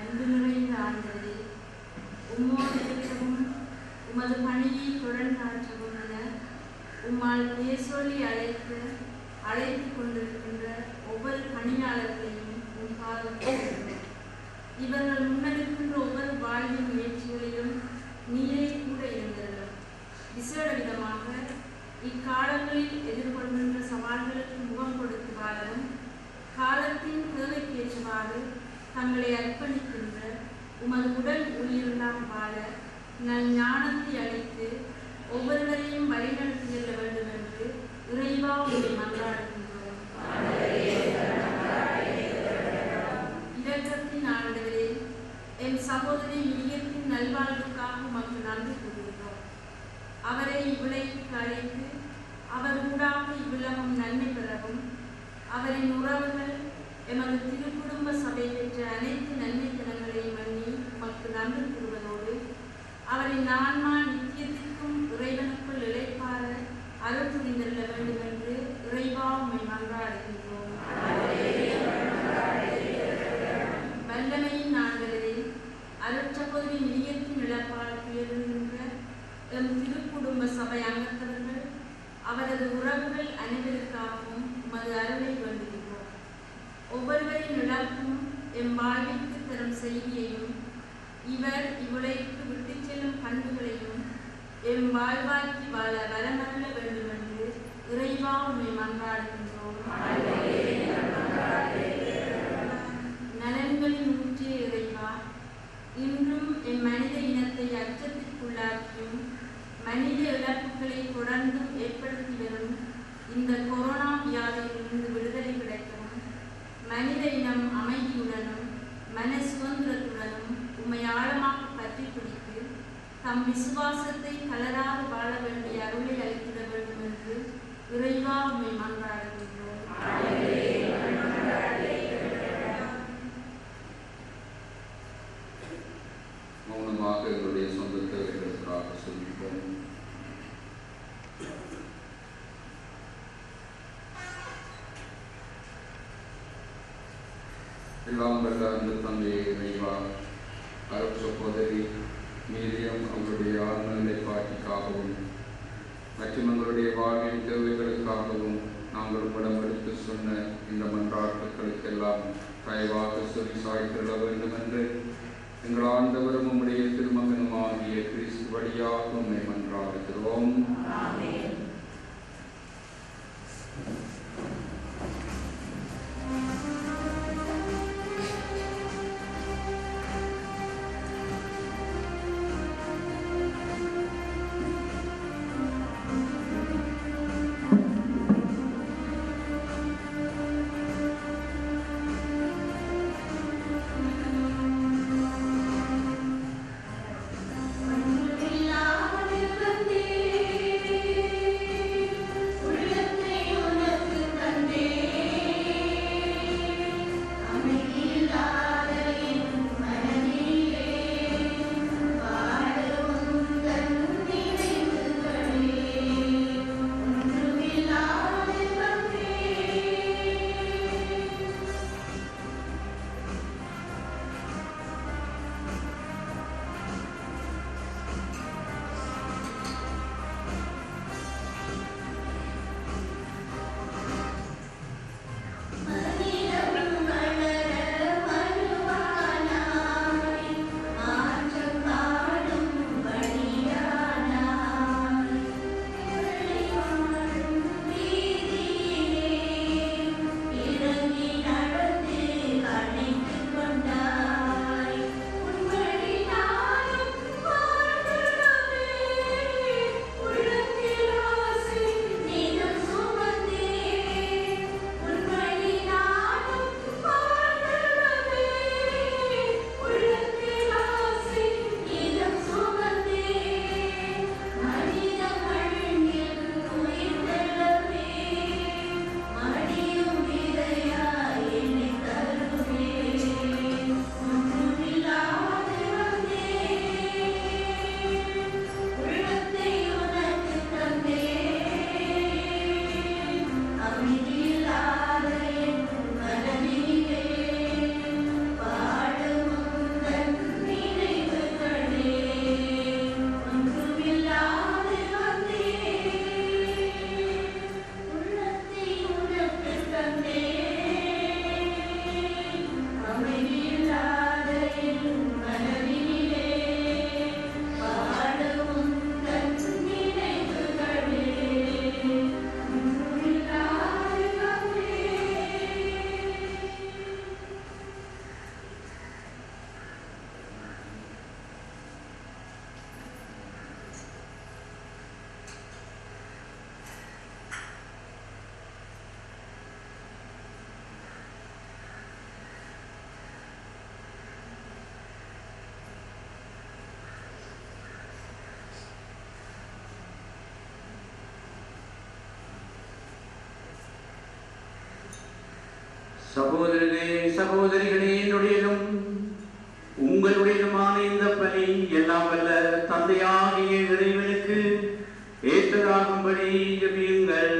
அன்பு நிறைந்த ஆண்டவரே, உம்மோடு இருக்கவும் உமது பணியை தொடர்ந்தாற்றவும் என உம்மால் பேசொலி அழைத்து கொண்டிருக்கின்ற ஒவ்வொரு பணியாளர்களையும் உன் பாதம் இவர்கள் முன்னெடுக்கின்ற ஒவ்வொரு வாழ்வின் முயற்சிகளிலும் நீரே கூட இருந்தீர்கள். விசேட விதமாக இக்காலங்களில் எதிர்கொள்கின்ற சவால்களுக்கு முகம் கொடுத்து வாழவும், காலத்தின் தேவைக்கேற்றவாறு தங்களை அர்ப்பணிக்கின்ற உமது உடல் உயிரில்லாம வாழ நல் ஞானத்தை அளித்து ஒவ்வொருவரையும் வழிநடத்தி செல்ல வேண்டும் என்று இறைவா உங்களை மன்றாடுகின்றோம். இரக்கத்தின் ஆண்டவரே, என் சகோதரி மிரியத்தின் நல்வாழ்வுக்காக உமக்கு நன்றி கூறுகிறோம். அவரை இவ்வுலகிற்கு அழைத்து அவர் ஊடாக இவ்வுலகம் நன்மை பெறவும், அவரின் உறவுகள் எமது திருக்குடும்ப சபை பெற்ற அனைத்து நன்மைத்தனங்களையும் எண்ணி உமக்கு நன்றி கூறுவதோடு, அவரின் ஆன்மா நித்தியத்திற்கும் இறைவனுக்குள் இளைப்பாற அருள் புரிந்தள்ள வேண்டும் என்று இறைவா உம்மை மன்றாடுகிறோம். எம் திருக்குடும்ப சபை அங்கத்தவர்கள் அவரது உறவுகள் அனைவருக்காகவும் உமது அருளை வேண்டுகிறோம். ஒவ்வொருவரின் இழப்பும் எம் வாழ்விற்கு தரும் செய்தியையும் இவர் இவ்வுலகிற்கு விட்டுச் செல்லும் பண்புகளையும் எம் வாழ்வாக்கி வாழ வரமருள வேண்டும் என்று இறைவா உம்மை மன்றாடுகின்றோம். நலன்களின் ஊற்றிய இறைவா, இன்றும் எம் மனித இனத்தை அச்சத்திற்குள்ளாக்கியும் மனித இழப்புகளை தொடர்ந்தும் ஏற்படுத்தி வரும் இந்த கொரோனா வியாதியிலிருந்து விடுதலை கிடைக்கவும் மனித இனம் அமைதியுடனும் மன சுதந்திரத்துடனும் உம்மை ஆழமாக பற்றி பிடித்து தம் விசுவாசத்தை கலராது வாழ வேண்டிய அருளை அளித்திட வேண்டும் என்று இறைவா உம்மை மன்றாடுகின்றோம்.
மௌனமாக எங்களுடைய சொந்த தேவைகளுக்காக சொல்லிப்போம். எல்லாம் வல்ல அந்த தந்தையை இறைவா, அருள் சகோதரி மீரியம் அவருடைய ஆழ்நிலை பாட்டிக்காகவும் மற்றும் எங்களுடைய வாழ்வின் தேவைகளுக்காகவும் நாங்கள் உங்களிடம் எடுத்து சொன்ன இந்த மன்றாட்டுகளுக்கெல்லாம் தயவாக சொல்லி சாய்த்திட வேண்டும் என்று எங்கள் ஆண்டவரும் உம்முடைய திருமகனுமாகிய கிறிஸ்து வழியாக உம்மை மன்றாடுகிறோம்.
சகோதரரே சகோதரிகளே, என்னுடையதும் உங்களுடையதுமான இந்த பணி எல்லாம் வல்ல தந்தையாகிய இறைவனுக்கு ஏற்றதாகும்படி ஜெபியுங்கள்.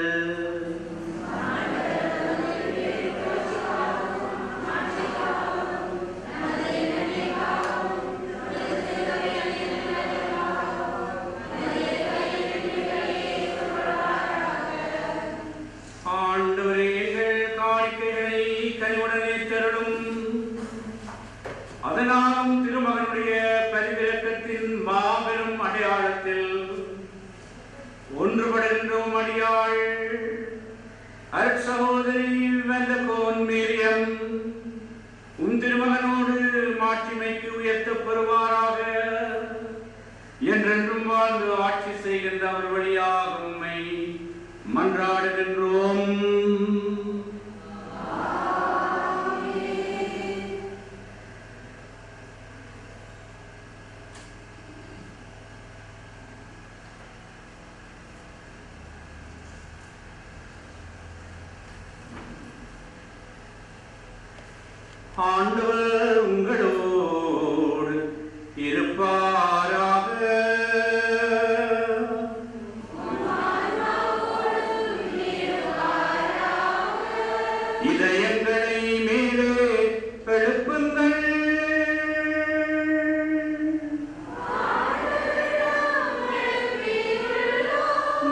Amen.
மன்றாடுகின்றோம். அடியாள் அருட்சகோதரி வெந்தகோன் மீரியம் உம் திருமகனோடு மாட்சிமைக்கு உயர்த்தப் பெறுவாராக. என்றென்றும் வாழ்ந்து ஆட்சி செய்கின்ற அவர் வழியாக உம்மை மன்றாடுகின்றோம். ஆண்டவர் உங்களோடு இருப்பாராக. இதயங்களை மேலே எழுப்புங்கள்.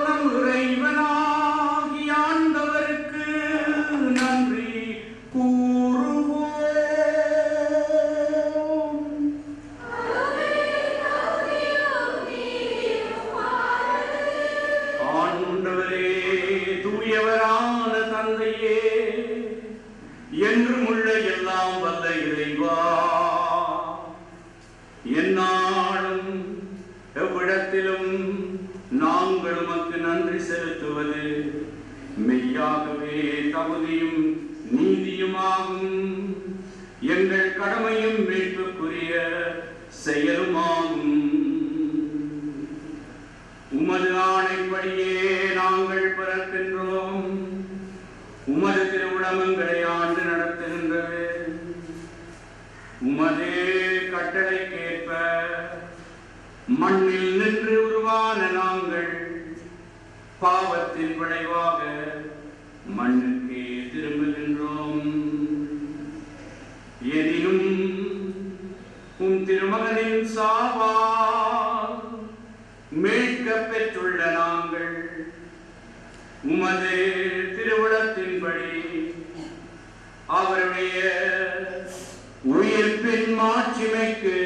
நம் இறைவனாகிய ஆண்டவருக்கு நன்றி கூறுவோம். ஆண்டவரே, தூயவரான தந்தையே, என்றும் உள்ள எல்லாம் வல்ல இறைவா, எந்நாளும் எவ்விடத்திலும் நாங்கள் உமக்கு நன்றி செலுத்துவது மெய்யாகவே தகுதியும் நீதியுமாகும். எங்கள் கடமையும் மீட்புக்குரிய செயலுமாகும். உமது ஆணைப்படியே நாங்கள் பிறக்கின்றோம். உமது திருவுளமங்களை ஆண்டு நடத்துகின்றது. உமது கட்டளைக்கேற்ப மண்ணில் நின்று உருவான நாங்கள் பாவத்தின் விளைவாக மண்ணுக்கே திரும்புகின்றோம். எனினும் உம் திருமகனின் சாவால் மீட்கப் பெற்றுள்ள நாங்கள் உமது திருவுளத்தின்படி அவருடைய உயிர்ப்பின் மாட்சிமைக்கு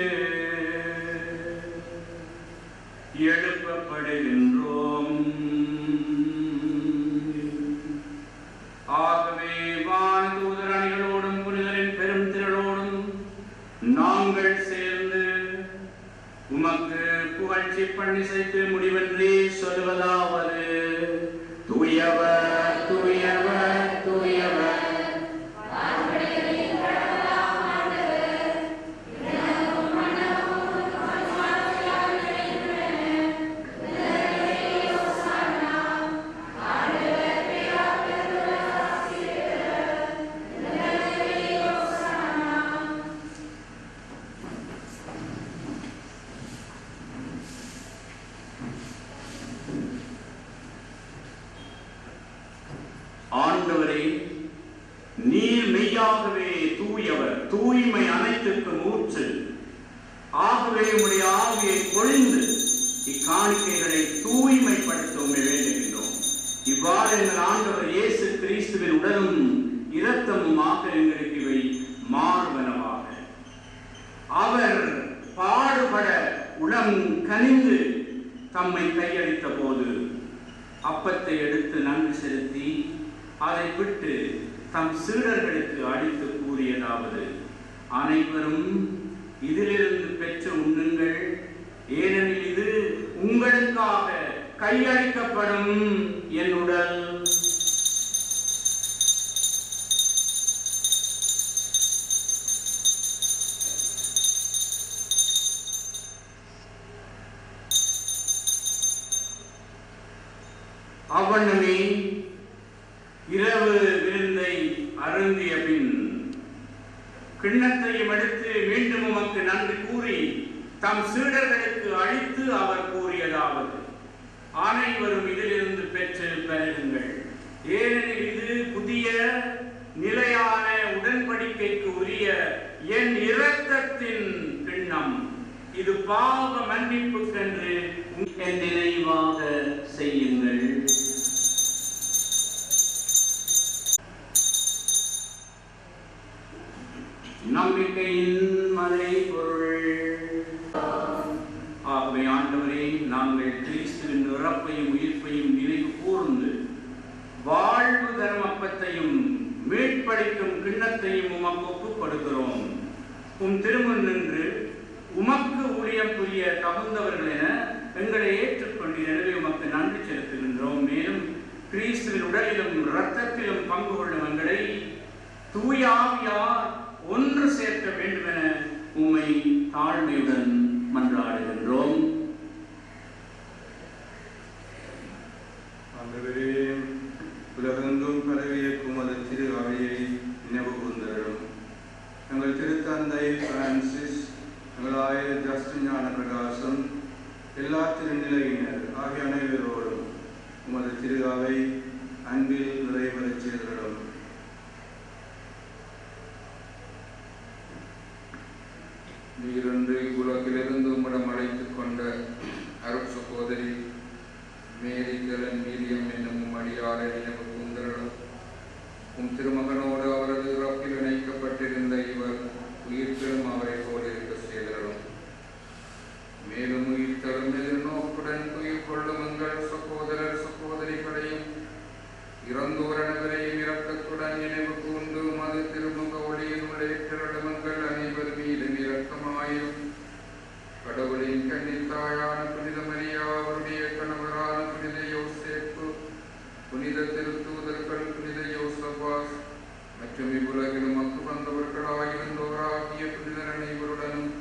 எழுப்பப்படுகின்றோம். ஆகவே வானதூதர் அணிகளோடும் புனிதரின் பெரும் திரளோடும் நாங்கள் சேர்ந்து உமக்கு புகழ்ச்சி பண்ணிசைத்து முடிவென்றே சொல்லுவதாவது: தூயவர் தூயவர் தூயவர், ஆண்டவரே, நீர் மெய்யாகவே தூயவர், தூய்மை அனைத்துக்கும் ஊற்று. ஆகவே உம்முடைய ஆவியை பொழிந்து இக்காணிக்கைகளை தூய்மைப்படுத்த வேண்டுகின்றோம். இவ்வாறு எங்கள் ஆண்டவர் இயேசு கிறிஸ்துவின் உடலும் இரத்தமுமாக எங்களுக்கு இவை மாறுவனவாக. அவர் பாடுபட உளம் கனிந்து தம்மை கையளித்த போது அப்பத்தை எடுத்து நன்றி செலுத்தி அதை விட்டு தம் சீடர்களுக்கு அளித்து கூறியதாவது: அனைவரும் இதிலிருந்து பெற்று உண்ணுங்கள், ஏனெனில் இது உங்களுக்காக கையளிக்கப்படும் என் உடல். அவ்வண்ணமே இரவு விருந்தை அருந்திய பின் கிண்ணத்தையும் எடுத்து மீண்டும் உமக்கு நன்றி கூறி தம் சீடர்களுக்கு அளித்து அவர் கூறியதாவது: அனைவரும் இதிலிருந்து பெற்று பருகுங்கள், ஏனெனில் இது புதிய நிலையான உடன்படிக்கைக்கு உரிய என் இரத்தத்தின் கிண்ணம். இது பாவ மன்னிப்புக்கென்று என் நினைவாக செய்யுங்கள். நம்பிக்கையின் மறை பொருள். ஆகவே ஆண்டவரே, நாங்கள் கிறிஸ்துவின் இறப்பையும் உயிர்ப்பையும் நினைவு கூர்ந்து வாழ்வு தரும் அப்பத்தையும் மீட்பளிக்கும் கிண்ணத்தையும் உமக்கு ஒப்புக் கொடுக்கிறோம். உம் திருமுன் நின்று உமக்கு ஊழியம் புரிய தகுந்தவர்கள் என எங்களை ஏற்றுக்கொண்டீர். எனவே உமக்கு நன்றி செலுத்துகின்றோம். மேலும் கிறிஸ்துவின் உடலிலும் இரத்தத்திலும் பங்கு கொள்ளும் எங்களை தூய ஆவியார் ஒன்று சேர்க்க வேண்டும் என உம்மை தாழ்மையுடன் மன்றாடுகின்றோம்.
உலகெங்கும் பரவிய உமது திரு அவையை நினைவு கூர்ந்தருளும். எங்கள் திருத்தந்தை பிரான்சிஸ், எங்கள் ஆயர் ஜஸ்டின் ஞான பிரகாசம், எல்லா திருநிலையினர் ஆகிய அனைவரோடும் உமது திரு அவை அன்பில் நிறைவேறச் செய்தருளும்.
நீரன்று உலகிலிருந்து உம்மிடம் அழைத்துக் கொண்ட அருட் சகோதரி மேரி கெலன் மீரியம் என்னும் அடியாரை நினைவு கூர்ந்தருளும். உம் திருமகனோடு அவரது இறப்பில் இணைக்கப்பட்டிருந்த இவர் உயிர்த்தெழும் அவரை போல் இருக்க செய்தருளும். மேலும் உயிர்த்தெழும் எதிர்நோக்குடன் உயிர் கொள்ளும் எங்கள் சகோதரர் சகோதரிகளையும் இறந்தோர் அனைவரையும் இரக்கத்துடன் நினைவு கூர்ந்து உமது திருமுக ஒளியின் உள்ளேற்றருளும். எங்கள் அனைவர் மீதும் இரக்கமாயும் கடவுளின் கன்னித்தாயான புனித மரியா, அவருடைய கணவரான புனித யோசேப்பு, புனித திருத்தூதர்கள், புனித யோசபாஸ் மற்றும் இவ்வுலகில் மக்கு வந்தவர்களாயிருந்தோராகிய புனிதர் அனைவருடனும்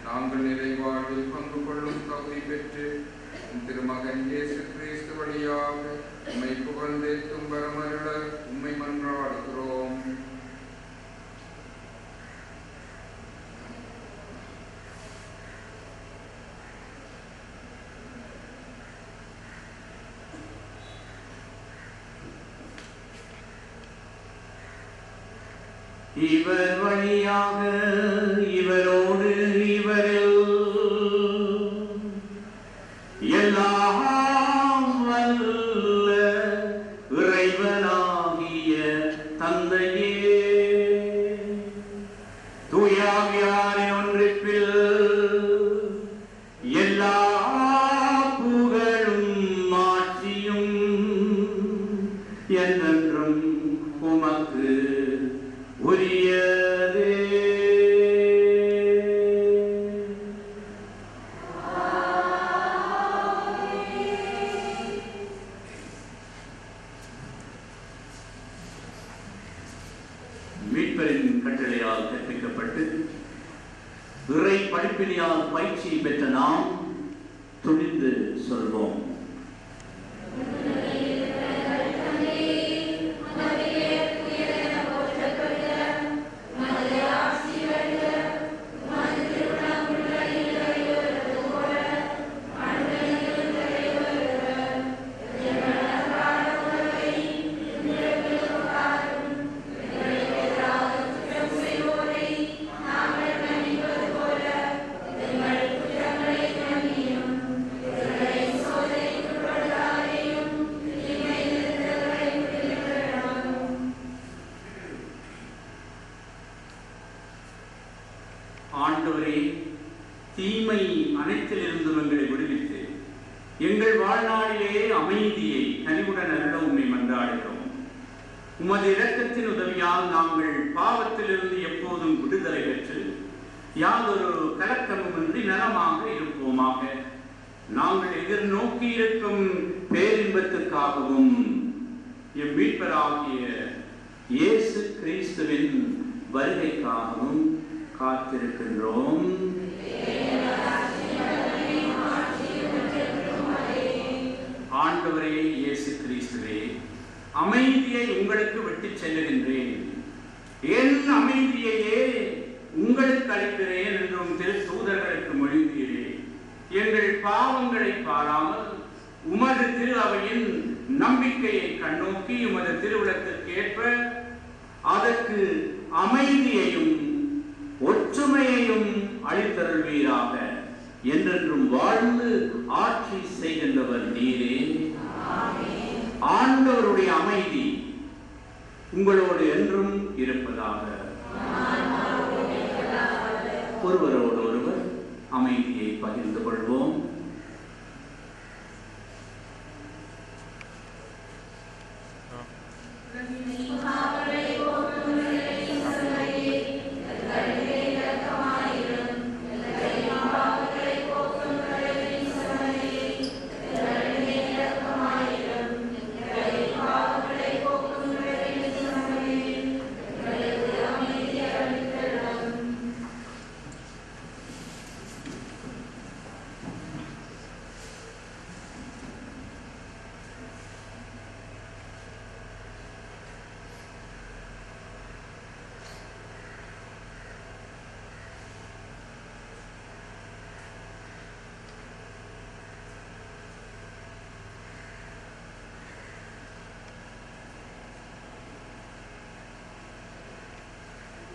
நாங்கள் நிறைவாழ்வில் பங்கு கொள்ளும் தகுதி பெற்று திருமகன் இயேசு கிறிஸ்து வழியாக உம்மை புகழ்ந்தேத்தும் வரமருள உம்மை மன்றாடுகிறோம்.
இவர் வழியாக இவரோடு இவரில் எல்லாம் வல்ல இறைவனாகிய தந்தையே, தூய ஆவியாரின் ஒன்றிப்பில் எல்லா புகழும் மாட்சியும் என்றென்றும் உமக்கு உரியதே. மீட்பரின் கட்டளையால் கற்பிக்கப்பட்டு இறை படிப்பினையால் பயிற்சி பெற்ற நாம் துணிந்து சொல்வோம். ஆண்டவரே, தீமை அனைத்திலிருந்தும் எங்களை விடுவித்து எங்கள் வாழ்நாளிலே அமைதியை கனிவுடன் அருள உம்மை மன்றாடுகிறோம். உமது இரக்கத்தின் உதவியால் நாங்கள் பாவத்திலிருந்து எப்போதும் விடுதலை பெற்று யாதொரு கலக்கமுமின்றி நலமாக இருப்போமாக. நாங்கள் எதிர்நோக்கி இருக்கும் பேரின்பத்துக்காகவும் எம் மீட்பராகிய இயேசு கிறிஸ்துவின் வருகைக்காகவும் காத்திருக்கின்றோம். ஆண்டவரே இயேசு கிறிஸ்துவே, அமைதியை உங்களுக்கு விட்டுச் செல்லுகின்றேன், என் அமைதியையே உங்களுக்கு அளிக்கிறேன் என்றும் திரு தூதர்களுக்கு மொழிந்தீரே. எங்கள் பாவங்களை பாராமல் உமது திரு அவையின் நம்பிக்கையை கண்ணோக்கி உமது திருவிழத்திற்கு ஏற்ப அதற்கு அமைதியையும் ஒற்றுமையையும் அளித்தருள்வீராக. என்றென்றும் வாழ்ந்து ஆட்சி செய்கின்றவர் நீரே. ஆண்டவருடைய அமைதி உங்களோடு என்றும் இருப்பதாக. ஒருவரோடு ஒருவர் அமைதியை பகிர்ந்து கொள்வோம்.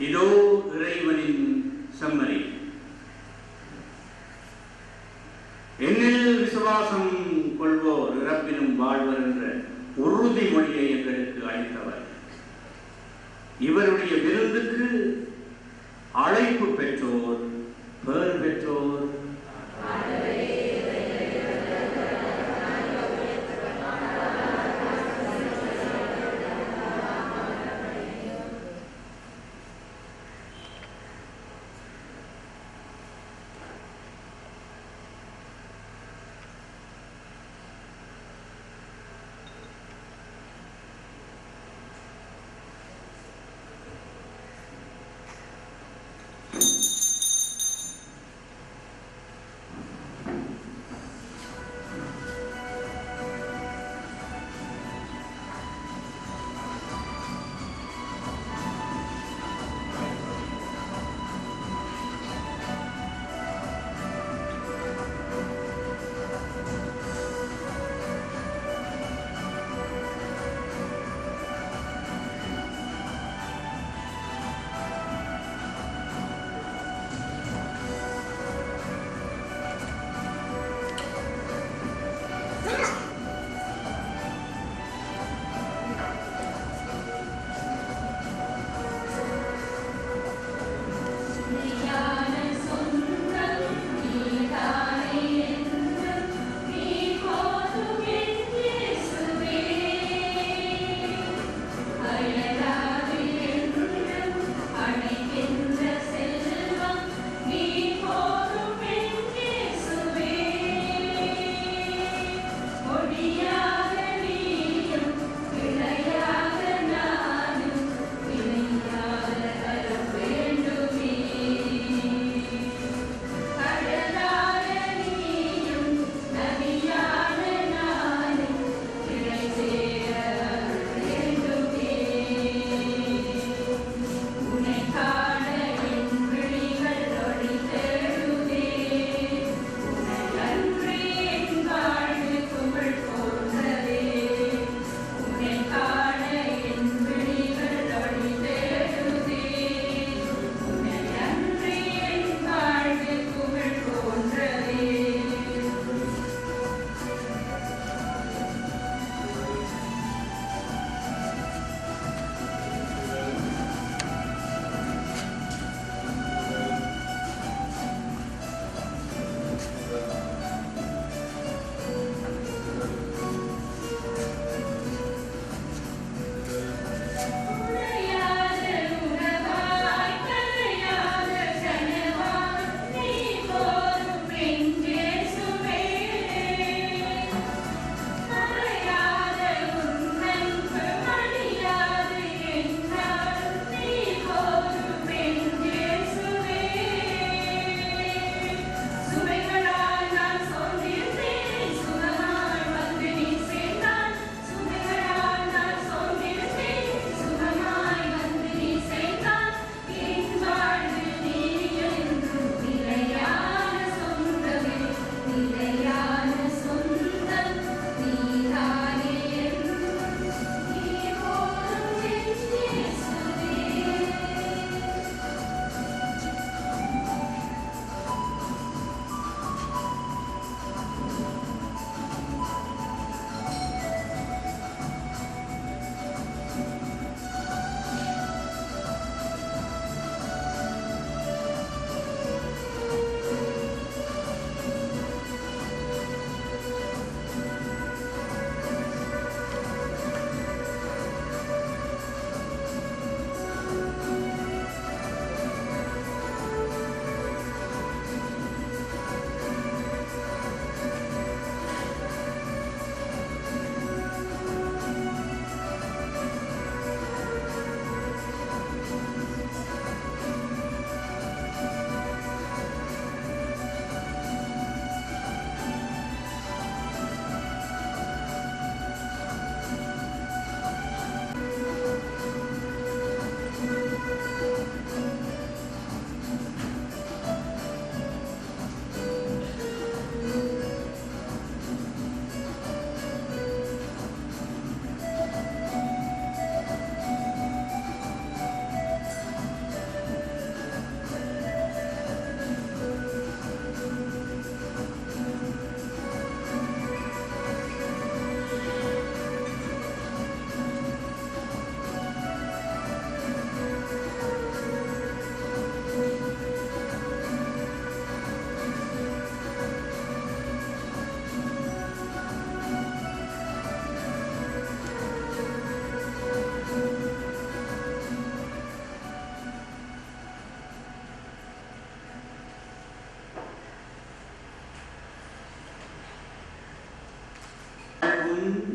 இதோ இறைவனின் செம்மறி. என்னில் விசுவாசம் கொள்வோர் இறப்பினும் வாழ்வர் என்ற உறுதிமொழியை எங்களுக்கு அளித்தவர். இவருடைய விருந்துக்கு அழைப்பு பெற்றோர் பேறு பெற்றோர்.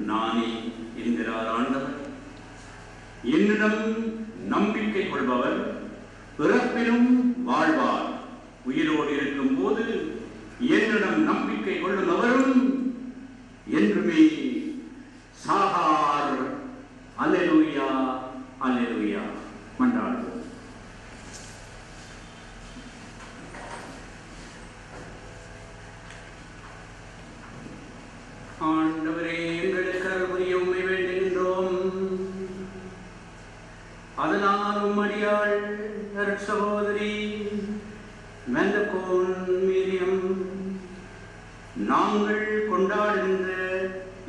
நானே என்கிறார் ஆண்டவர். என்னிடம் நம்பிக்கை கொள்பவர் பிறப்பிலும் வாழ்வார். உயிரோடு இருக்கும் போது என்னிடம் நம்பிக்கை கொள்ளுபவரும் என்றுமே சாகார். அல்லேலூயா, அல்லேலூயா. மன்றாடுவோம். ஆண்டவரே, எங்களுக்கு அருள் புரிய உம்மை வேண்டுகின்றோம். அதனால் உம்மடியாள் சகோதரி மெந்தகோன் மீரியம் நாங்கள் கொண்டாடுகின்ற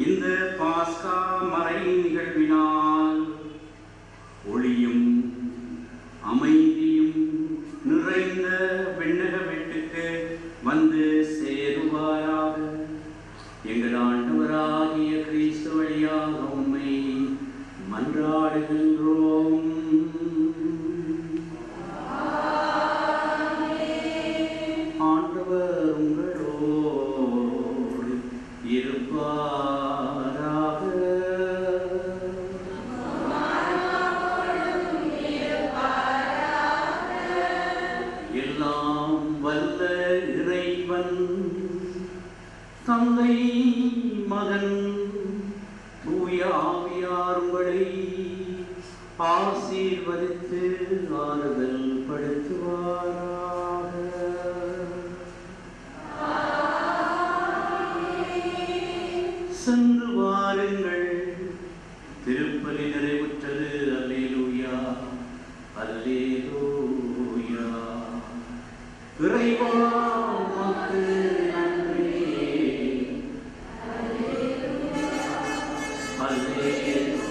இந்த பாஸ்கா மறை நிகழ்வினால் ஒளியும் அமைதியும் நிறைந்த விண்ணக வீட்டுக்கு வந்து சேருவாராக. எங்கள் ஆண்டவராகிய கிறிஸ்து வழியாக உம்மை மன்றாடுகின்றோம். ஆண்டவர் உங்களோடு இருப்பாராக. எல்லாம் வல்ல இறைவன் தந்தை, மகன், தூய ஆவியார் உங்களை ஆசீர்வதித்து ஆறுதல் படுத்துவாராக. சென்று வாருங்கள். திருப்பலி நிறைவுற்றது. அல்லேலூயா, அல்லேலூயா. இறைவா உமக்கு நன்றி.
Thank you.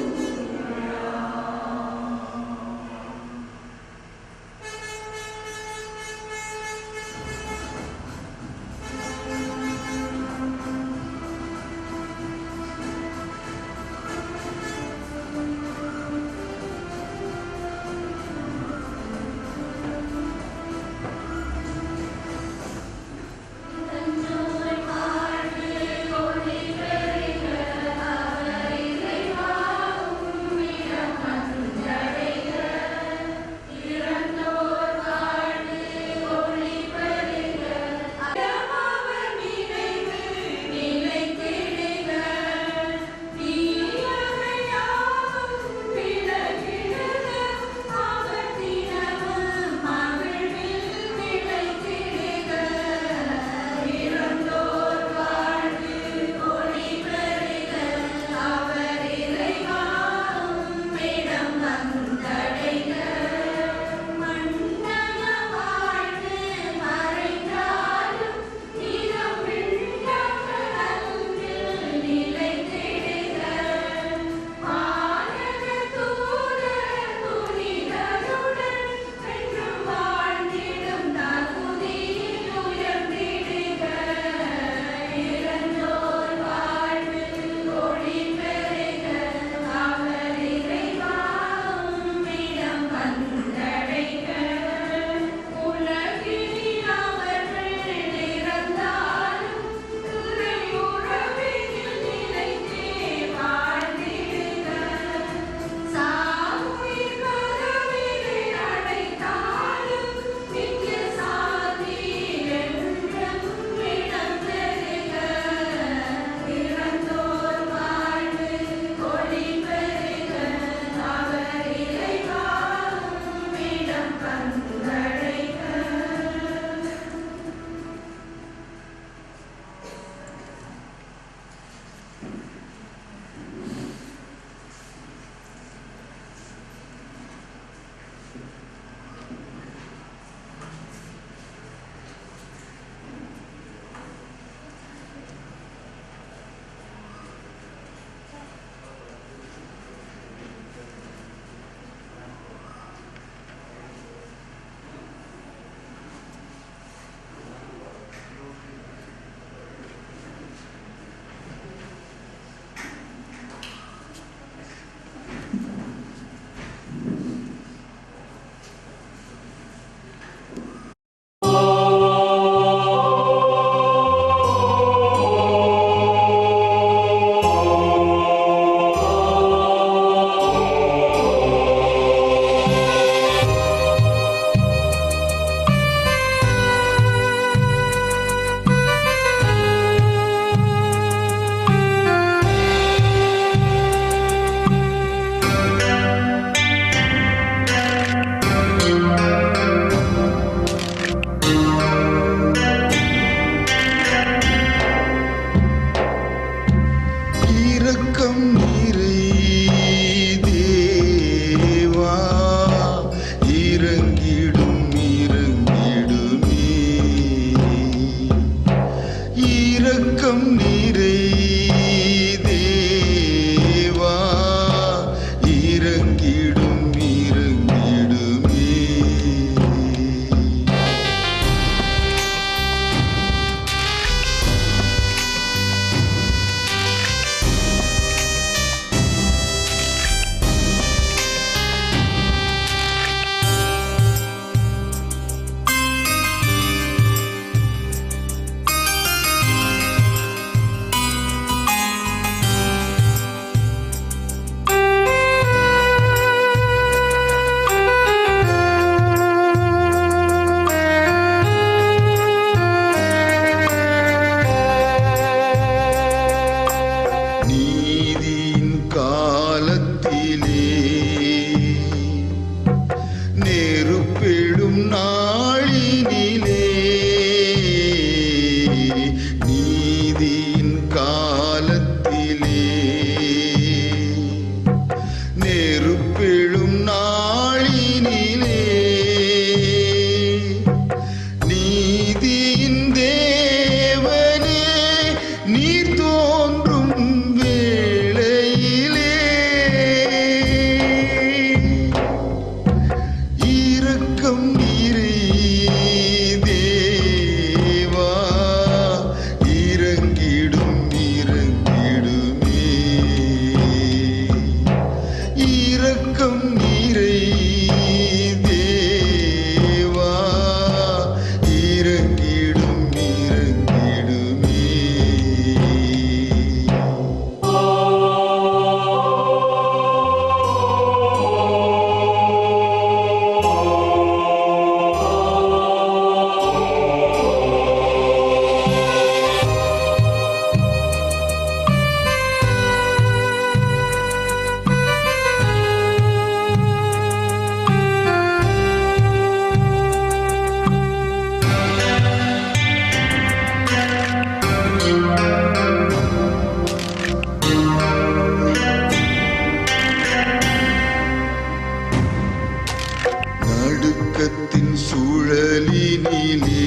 இரக்கம் நீரை தேவா இறங்கிடும் இறங்கிடுமே இரக்கம் நீரை தேவா இறங்கிடும் இறங்கிடுமே நீதியின் காலத்திலே நெருப்பிடும் நாளினிலே நீதியின் காலத்திலே நெருப்பிடும் நாளினிலே நீதியின் தேவனே நீர் தோன்றும் வேளையிலே இரக்கம் நீரை தேவா இறங்கிடும் இறங்கிடுமே இரக்கம் நீரை தேவா இறங்கிடும் இறங்கிடுமே நடுக்கத்தின் சூழலினிலே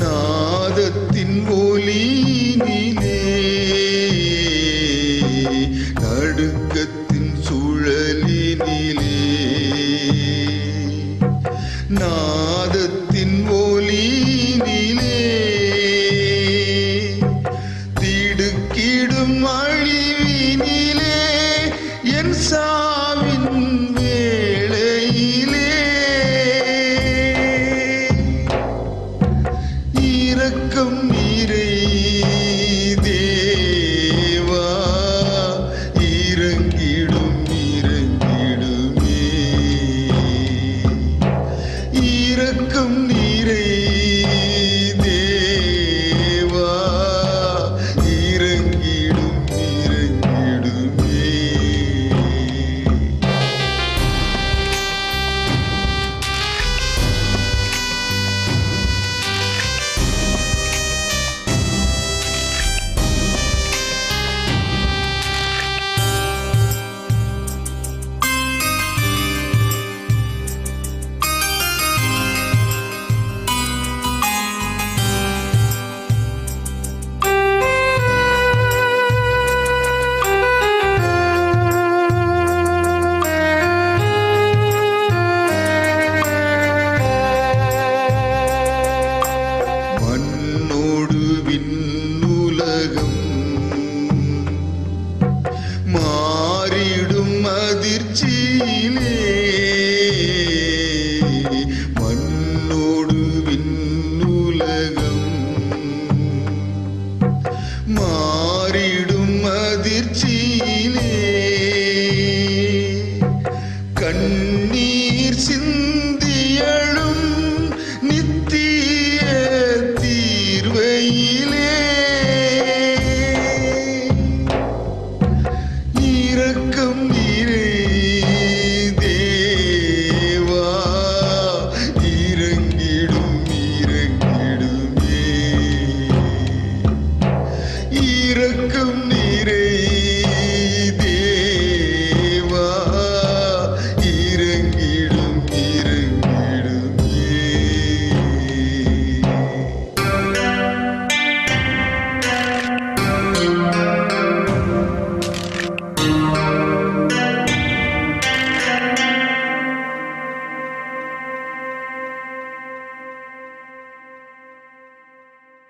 நாதத்தின் ஒலியினிலே நடுக்கத்தின் சூழலினிலே நாதத்தின் ஒலியினிலே திடுக்கிடும்